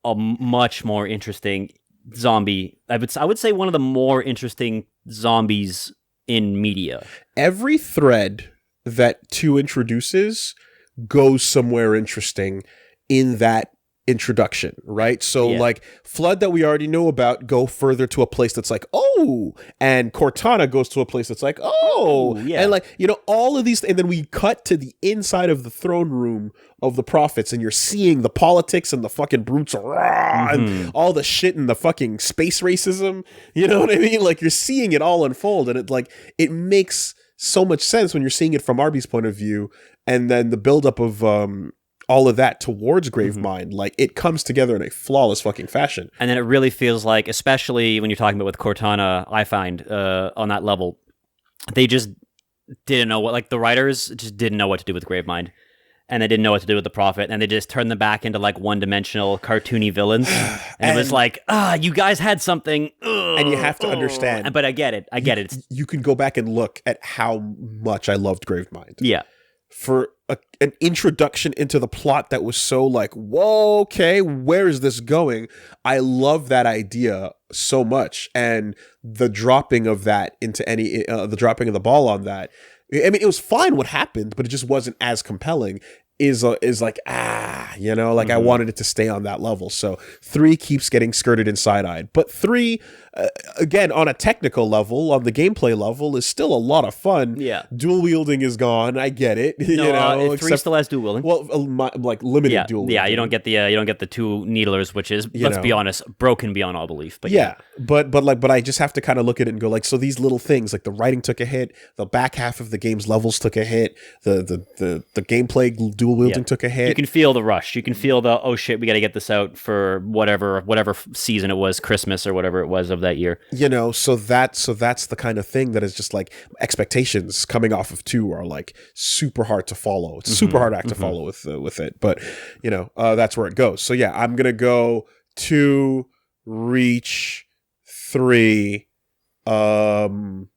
a much more interesting zombie. I would say one of the more interesting zombies in media. Every thread that 2 introduces goes somewhere interesting in that introduction, right? So like Flood that we already know about go further to a place that's like, oh, and Cortana goes to a place that's like, oh, and like, you know, all of these, and then we cut to the inside of the throne room of the prophets, and you're seeing the politics and the fucking brutes and all the shit and the fucking space racism, you know what I mean? Like, you're seeing it all unfold, and it makes so much sense when you're seeing it from Arby's point of view, and then the buildup of all of that towards Gravemind, like, it comes together in a flawless fucking fashion. And then it really feels like, especially when you're talking about with Cortana, I find on that level, they just didn't know what, like, the writers just didn't know what to do with Gravemind. And they didn't know what to do with the Prophet, and they just turned them back into like one-dimensional, cartoony villains. And it was like, you guys had something, and you have to understand. But I get it. You can go back and look at how much I loved Gravemind. Yeah, for an introduction into the plot that was so like, whoa, okay, where is this going? I love that idea so much, and the dropping of that into the dropping of the ball on that. I mean, it was fine what happened, but it just wasn't as compelling. Is like, you know, like I wanted it to stay on that level. So 3 keeps getting skirted and side-eyed. But 3, again, on a technical level, on the gameplay level, is still a lot of fun. Yeah. Dual wielding is gone. I get it. No, you know, 3 still has dual wielding. Well, like limited dual wielding. Yeah, you don't get the 2 needlers, which is, let's be honest, broken beyond all belief. But but I just have to kind of look at it and go like, so these little things, like the writing took a hit, the back half of the game's levels took a hit, the gameplay dual wielding took a hit. You can feel the rush. You can feel the, oh shit, we got to get this out for whatever season it was, Christmas or whatever it was of that year. You know, so that's the kind of thing that is just like, expectations coming off of 2 are like super hard to follow. It's super hard act to follow with it, but you know, that's where it goes. So yeah, I'm gonna go 2, Reach, 3. So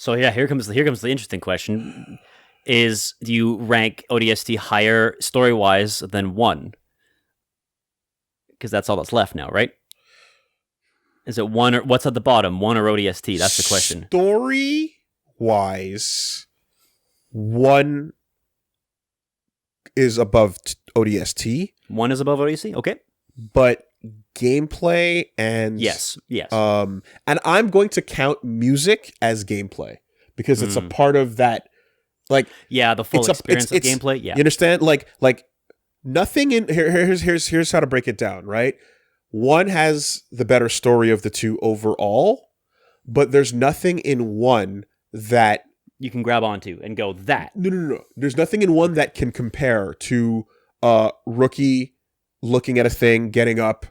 yeah, here comes the interesting question. Is, do you rank ODST higher story-wise than 1? Because that's all that's left now, right? Is it 1 or what's at the bottom? 1 or ODST? That's the question. Story-wise, 1 is above ODST. 1 is above ODST? Okay. But gameplay and... Yes. And I'm going to count music as gameplay because it's a part of that. Like, yeah, the full experience of gameplay. Yeah, you understand? Like nothing in here's how to break it down. Right, 1 has the better story of the 2 overall, but there's nothing in 1 that you can grab onto and go that. No. There's nothing in 1 that can compare to Rookie looking at a thing, getting up,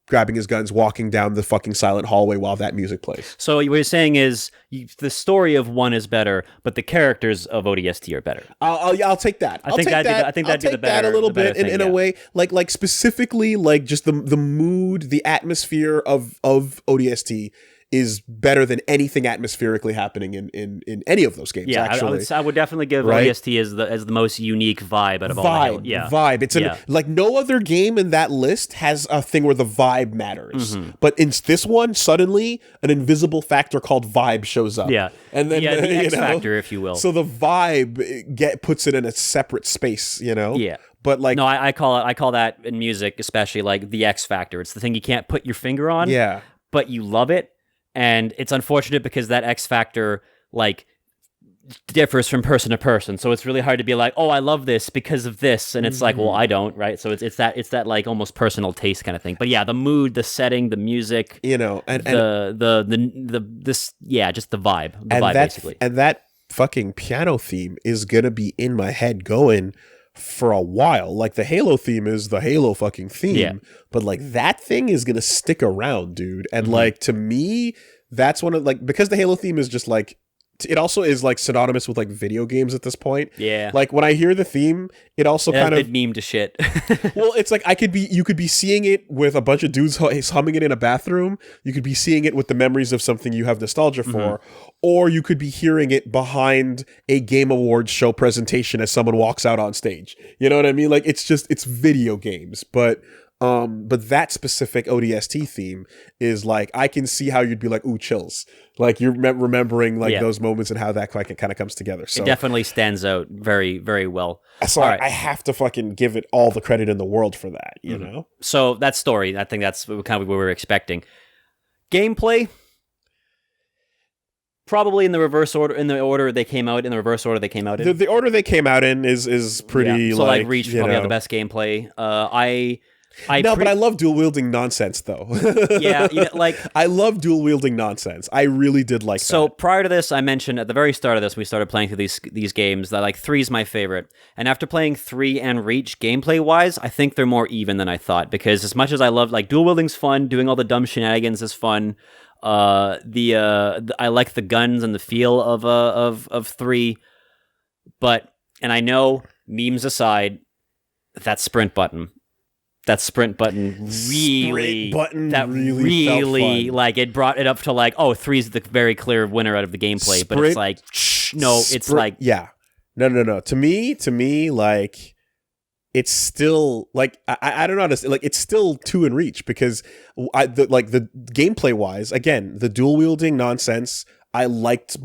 grabbing his guns, walking down the fucking silent hallway while that music plays. So what you're saying is the story of 1 is better, but the characters of ODST are better. I'll take that. I think that'd be the better. A little bit in a way, like specifically, like just the mood, the atmosphere of ODST is better than anything atmospherically happening in any of those games. Yeah, actually. I would definitely give ODST as the most unique vibe out of all. Vibe. It's like no other game in that list has a thing where the vibe matters. But in this one, suddenly an invisible factor called vibe shows up. Yeah, and then the X factor, if you will. So the vibe puts it in a separate space. You know. Yeah. But like, no, I call that in music, especially like the X factor. It's the thing you can't put your finger on. Yeah. But you love it. And it's unfortunate because that X factor like differs from person to person. So it's really hard to be like, oh, I love this because of this, and it's like, well, I don't, right? So it's that like almost personal taste kind of thing. But yeah, the mood, the setting, the music, you know, and just the vibe, basically. And that fucking piano theme is gonna be in my head going for a while. Like the Halo theme is the Halo fucking theme, but like that thing is gonna stick around, dude. And like, to me, that's one of like, because the Halo theme is just like, it also is like synonymous with like video games at this point. Yeah. Like when I hear the theme, it also kind of meme to shit. Well, it's like you could be seeing it with a bunch of dudes humming it in a bathroom. You could be seeing it with the memories of something you have nostalgia for, or you could be hearing it behind a Game Awards show presentation as someone walks out on stage. You know what I mean? Like it's video games, but But that specific ODST theme is like, I can see how you'd be like, ooh, chills. Like you're remembering like those moments and how that like, kind of comes together. So it definitely stands out very, very well. So I have to fucking give it all the credit in the world for that, you know? So that story, I think that's kind of what we were expecting. Gameplay, probably in the reverse order, in the order they came out, in. The order they came out in is pretty So like Reach probably have the best gameplay. But I love dual wielding nonsense though. Like I love dual wielding nonsense. I really did like that. So prior to this, I mentioned at the very start of this, we started playing through these games that like 3 is my favorite. And after playing 3 and Reach gameplay wise, I think they're more even than I thought, because as much as I love like dual wielding's fun, doing all the dumb shenanigans is fun. I like the guns and the feel of 3, and I know, memes aside, that sprint button really felt fun. Like it brought it up to like, oh, 3's the very clear winner out of the gameplay, but it's like no. To me, like it's still like I don't know how to say, like it's still 2 in Reach, because the gameplay wise, again, the dual wielding nonsense I liked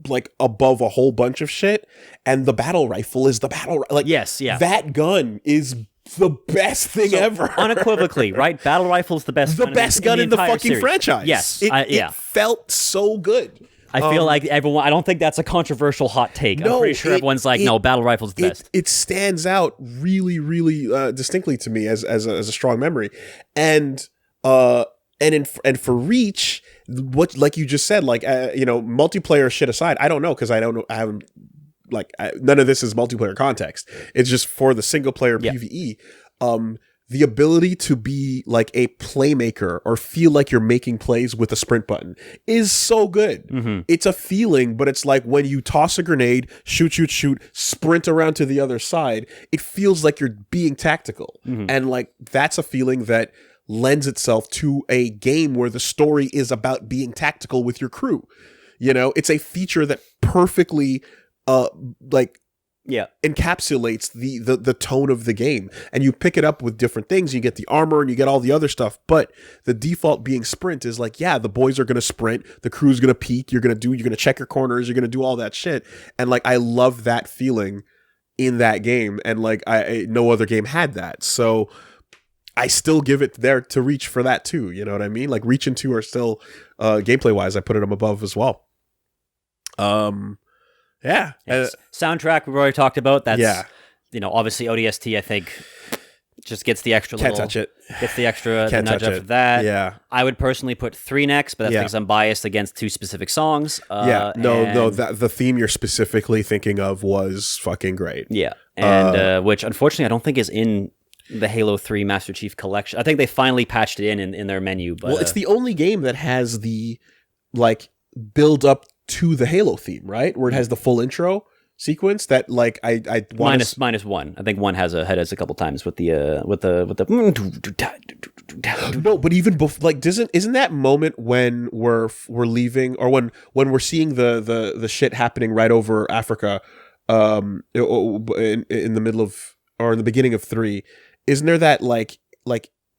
like above a whole bunch of shit, and the battle rifle is the battle like that gun is the best thing ever, unequivocally, right? Battle rifle's the best gun in the fucking series. franchise. Yes, it felt so good. I feel like everyone. I don't think that's a controversial hot take. I'm pretty sure everyone's like, no, battle rifle's the best. It stands out really, really distinctly to me as a strong memory, and for Reach, what like you just said, like multiplayer shit aside, I don't know, because I haven't. Like none of this is multiplayer context. It's just for the single player PvE. The ability to be like a playmaker or feel like you're making plays with a sprint button is so good. Mm-hmm. It's a feeling, but it's like when you toss a grenade, shoot, sprint around to the other side, it feels like you're being tactical. Mm-hmm. And like that's a feeling that lends itself to a game where the story is about being tactical with your crew. It's a feature that perfectly encapsulates the tone of the game, and you pick it up with different things. You get the armor and you get all the other stuff, but the default being sprint is like, the boys are gonna sprint, the crew's gonna peek, you're gonna check your corners, you're gonna do all that shit, and like I love that feeling in that game, and like no other game had that, so I still give it there to Reach for that too. You know what I mean? Like Reach and 2 are still gameplay wise, I put them above as well. Soundtrack we've already talked about. That's obviously ODST. I think just gets the extra. Can't touch it. Gets the extra the nudge up of that. Yeah, I would personally put 3 next, but that's because I'm biased against 2 specific songs. The theme you're specifically thinking of was fucking great. Yeah, and which unfortunately I don't think is in the Halo 3 Master Chief Collection. I think they finally patched it in their menu. But it's the only game that has the like build up to the Halo theme, right? Where it has the full intro sequence that like I minus 1. I think 1 has a couple times with the no, but even before, like isn't that moment when we're leaving, or when we're seeing the shit happening right over Africa in the middle of, or in the beginning of 3, isn't there that like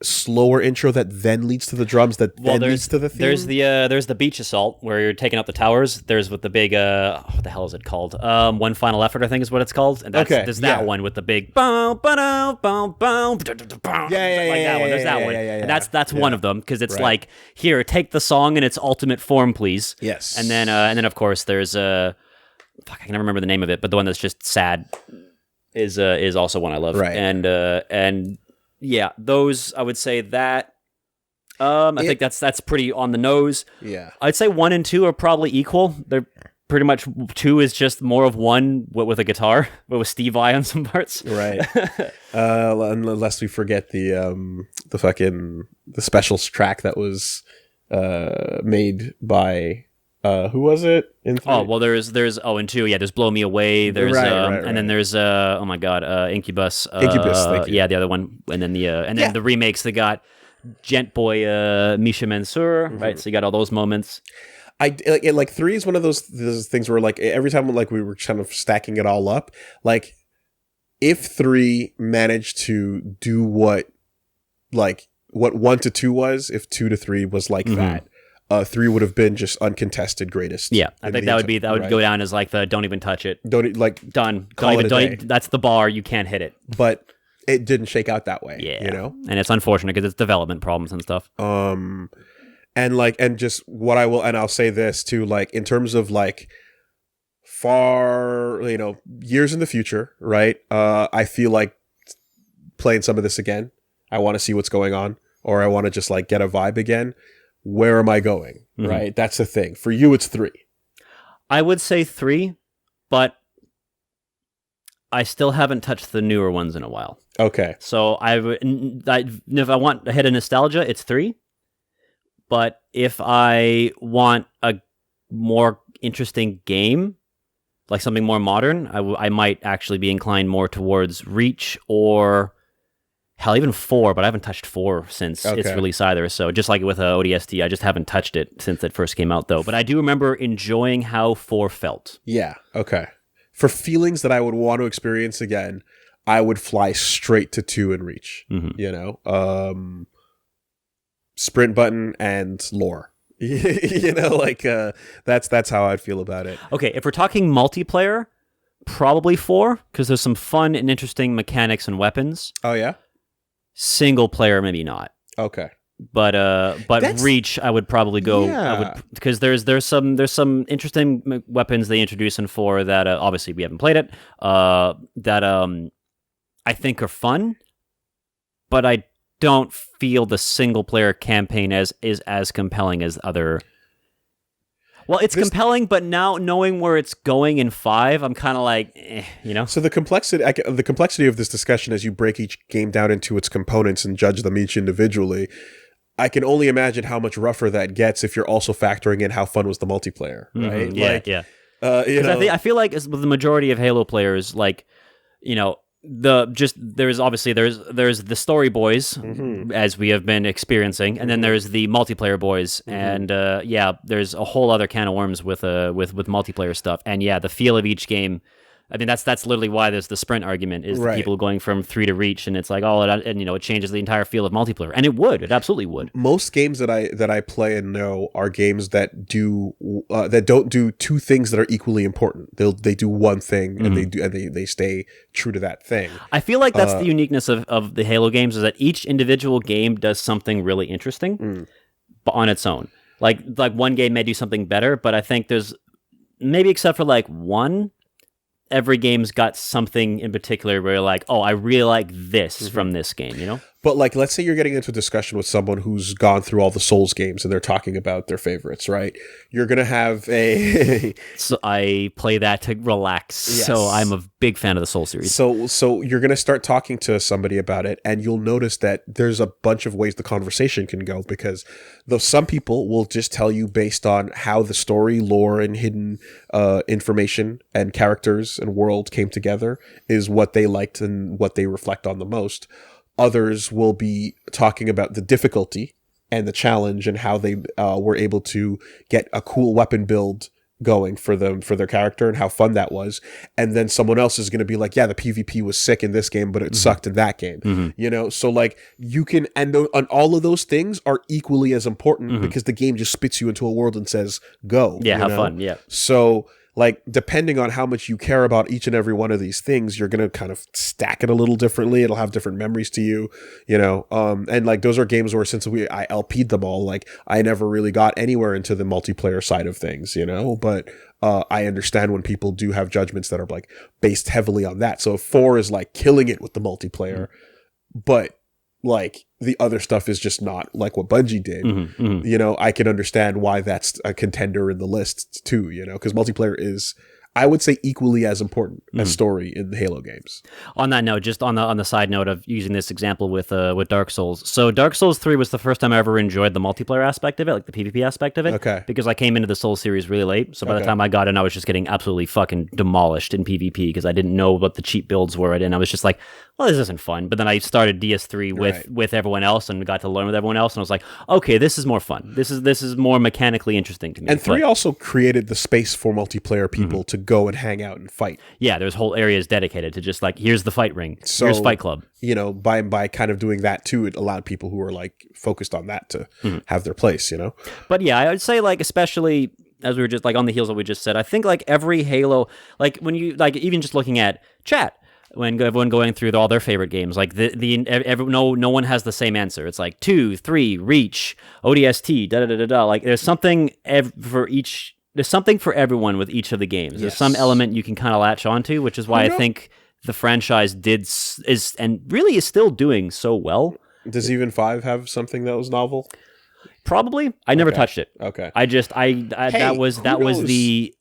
slower intro that then leads to the drums that leads to the theme? There's the beach assault where you're taking out the towers. There's with the big what the hell is it called? One Final Effort, I think is what it's called. And there's that one with the big boom boom boom boom. That one. There's that one. And that's one of them, because it's like, here, take the song in its ultimate form, please. Yes. And then of course there's I can never remember the name of it, but the one that's just sad is also one I love. Right. And yeah, those, I would say that. I think that's pretty on the nose. Yeah, I'd say 1 and 2 are probably equal. They're pretty much, 2 is just more of 1 with a guitar, but with Steve Vai on some parts. Right. Unless we forget the special track that was made by. Who was it in 3? Oh, well, there's in 2, there's Blow Me Away, there's and then there's Incubus. Incubus, thank you. Yeah, the other one, and then the remakes, they got Gent Boy Misha Mansour, right? So you got all those moments. I like 3 is one of those things where like every time like we were kind of stacking it all up, like if 3 managed to do what like what 1 to 2 was, if 2 to 3 was like that. 3 would have been just uncontested greatest. Yeah, I think that would go down as like the don't even touch it. Don't like done. Don't even. That's the bar. You can't hit it. But it didn't shake out that way. Yeah, you know, and it's unfortunate because it's development problems and stuff. And just what I will, and I'll say this too, like in terms of like far, years in the future, right? I feel like playing some of this again. I want to see what's going on, or I want to just like get a vibe again. Where am I going? Right? That's the thing. For you, it's 3. I would say 3, but I still haven't touched the newer ones in a while. Okay. So if I want a hit of nostalgia, it's 3. But if I want a more interesting game, like something more modern, I might actually be inclined more towards Reach or hell, even 4. But I haven't touched 4 since its release either. So just like with ODST, I just haven't touched it since it first came out, though. But I do remember enjoying how 4 felt. Yeah. Okay. For feelings that I would want to experience again, I would fly straight to 2 and Reach. Sprint button and lore. That's how I'd feel about it. Okay, if we're talking multiplayer, probably 4, because there's some fun and interesting mechanics and weapons. Oh yeah. Single player, maybe not. Okay. But Reach, I would probably go. Yeah. Because there's some interesting weapons they introduce in 4 that obviously we haven't played it. That I think are fun, but I don't feel the single player campaign is as compelling as other. Well, it's compelling, but now knowing where it's going in 5, I'm kind of like, So the complexity of this discussion, as you break each game down into its components and judge them each individually, I can only imagine how much rougher that gets if you're also factoring in how fun was the multiplayer, right? Yeah. I feel like with the majority of Halo players, like, there's the story boys, as we have been experiencing, and then there's the multiplayer boys, and there's a whole other can of worms with multiplayer stuff, and the feel of each game. I mean, that's literally why there's the sprint argument, is the people going from 3 to Reach, and it's like, it changes the entire feel of multiplayer, and it absolutely would. Most games that I play and know are games that don't do 2 things that are equally important. They do one thing, and they stay true to that thing. I feel like that's the uniqueness of the Halo games, is that each individual game does something really interesting, but on its own. Like one game may do something better, but I think there's maybe except for like one. Every game's got something in particular where you're like, oh, I really like this from this game, But like, let's say you're getting into a discussion with someone who's gone through all the Souls games and they're talking about their favorites, right? You're going to have So I play that to relax. Yes. So I'm a big fan of the Soul series. So you're going to start talking to somebody about it, and you'll notice that there's a bunch of ways the conversation can go, because though some people will just tell you based on how the story, lore, and hidden information and characters and world came together is what they liked and what they reflect on the most. Others will be talking about the difficulty and the challenge and how they were able to get a cool weapon build going for their character and how fun that was. And then someone else is going to be like, yeah, the PvP was sick in this game, but it sucked in that game. So like you can, and all of those things are equally as important because the game just spits you into a world and says, go. Yeah, have fun. Yeah. So like, depending on how much you care about each and every one of these things, you're going to kind of stack it a little differently. It'll have different memories to you, and like, those are games where since I LP'd them all, like I never really got anywhere into the multiplayer side of things, but I understand when people do have judgments that are like based heavily on that. So if 4 is like killing it with the multiplayer, but like the other stuff is just not like what Bungie did, I can understand why that's a contender in the list too, because multiplayer is, I would say, equally as important as story in the Halo games. On that note, just on the side note of using this example with Dark Souls. So Dark Souls 3 was the first time I ever enjoyed the multiplayer aspect of it, like the PvP aspect of it. Okay. Because I came into the Souls series really late. So by the time I got in, I was just getting absolutely fucking demolished in PvP because I didn't know what the cheap builds were. And I was just like, well, this isn't fun. But then I started DS3 with everyone else and got to learn with everyone else, and I was like, okay, this is more fun. This is more mechanically interesting to me. And 3 also created the space for multiplayer people to go and hang out and fight. Yeah, there's whole areas dedicated to just like, here's the fight ring, here's Fight Club. You know, by kind of doing that too, it allowed people who were like focused on that to have their place. You know, but yeah, I would say like especially. As we were just like on the heels of what we just said, I think like every Halo, like when you like even just looking at chat, when everyone going through all their favorite games, like no one has the same answer. It's like 2, 3, Reach, ODST, da da da da da. Like there's something for each. There's something for everyone with each of the games. There's some element you can kind of latch onto, which is why I think the franchise is and really is still doing so well. Does even 5 have something that was novel? Probably. I never touched it. Okay. That was the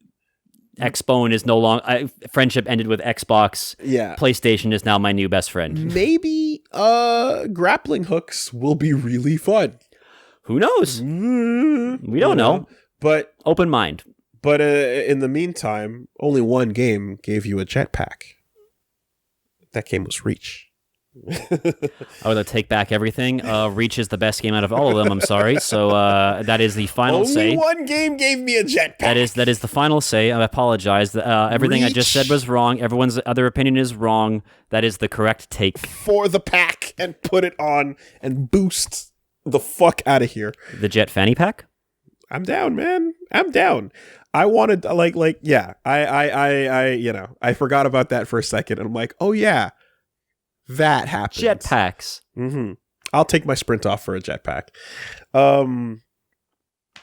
Xbone is no longer friendship ended with Xbox. Yeah. PlayStation is now my new best friend. Maybe grappling hooks will be really fun. Who knows? We don't know. But open mind. But in the meantime, only one game gave you a jetpack. That game was Reach. I would take back everything. Reach is the best game out of all of them. I'm sorry. So that is the final say. Only one game gave me a jetpack. That is the final say. I apologize. Everything Reach. I just said was wrong. Everyone's other opinion is wrong. That is the correct take. For the pack and put it on and boost the fuck out of here. The Jet Fanny Pack? I'm down, man. I'm down. I wanted yeah. I forgot about that for a second and I'm like, oh yeah. That happens. Jetpacks. I'll take my sprint off for a jetpack.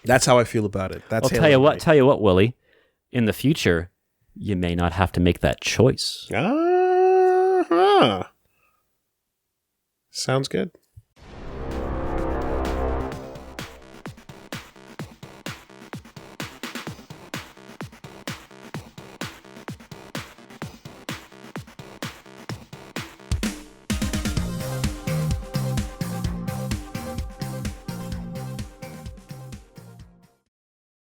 That's how I feel about it. That's I'll tell you what, Willie. In the future, you may not have to make that choice. Sounds good.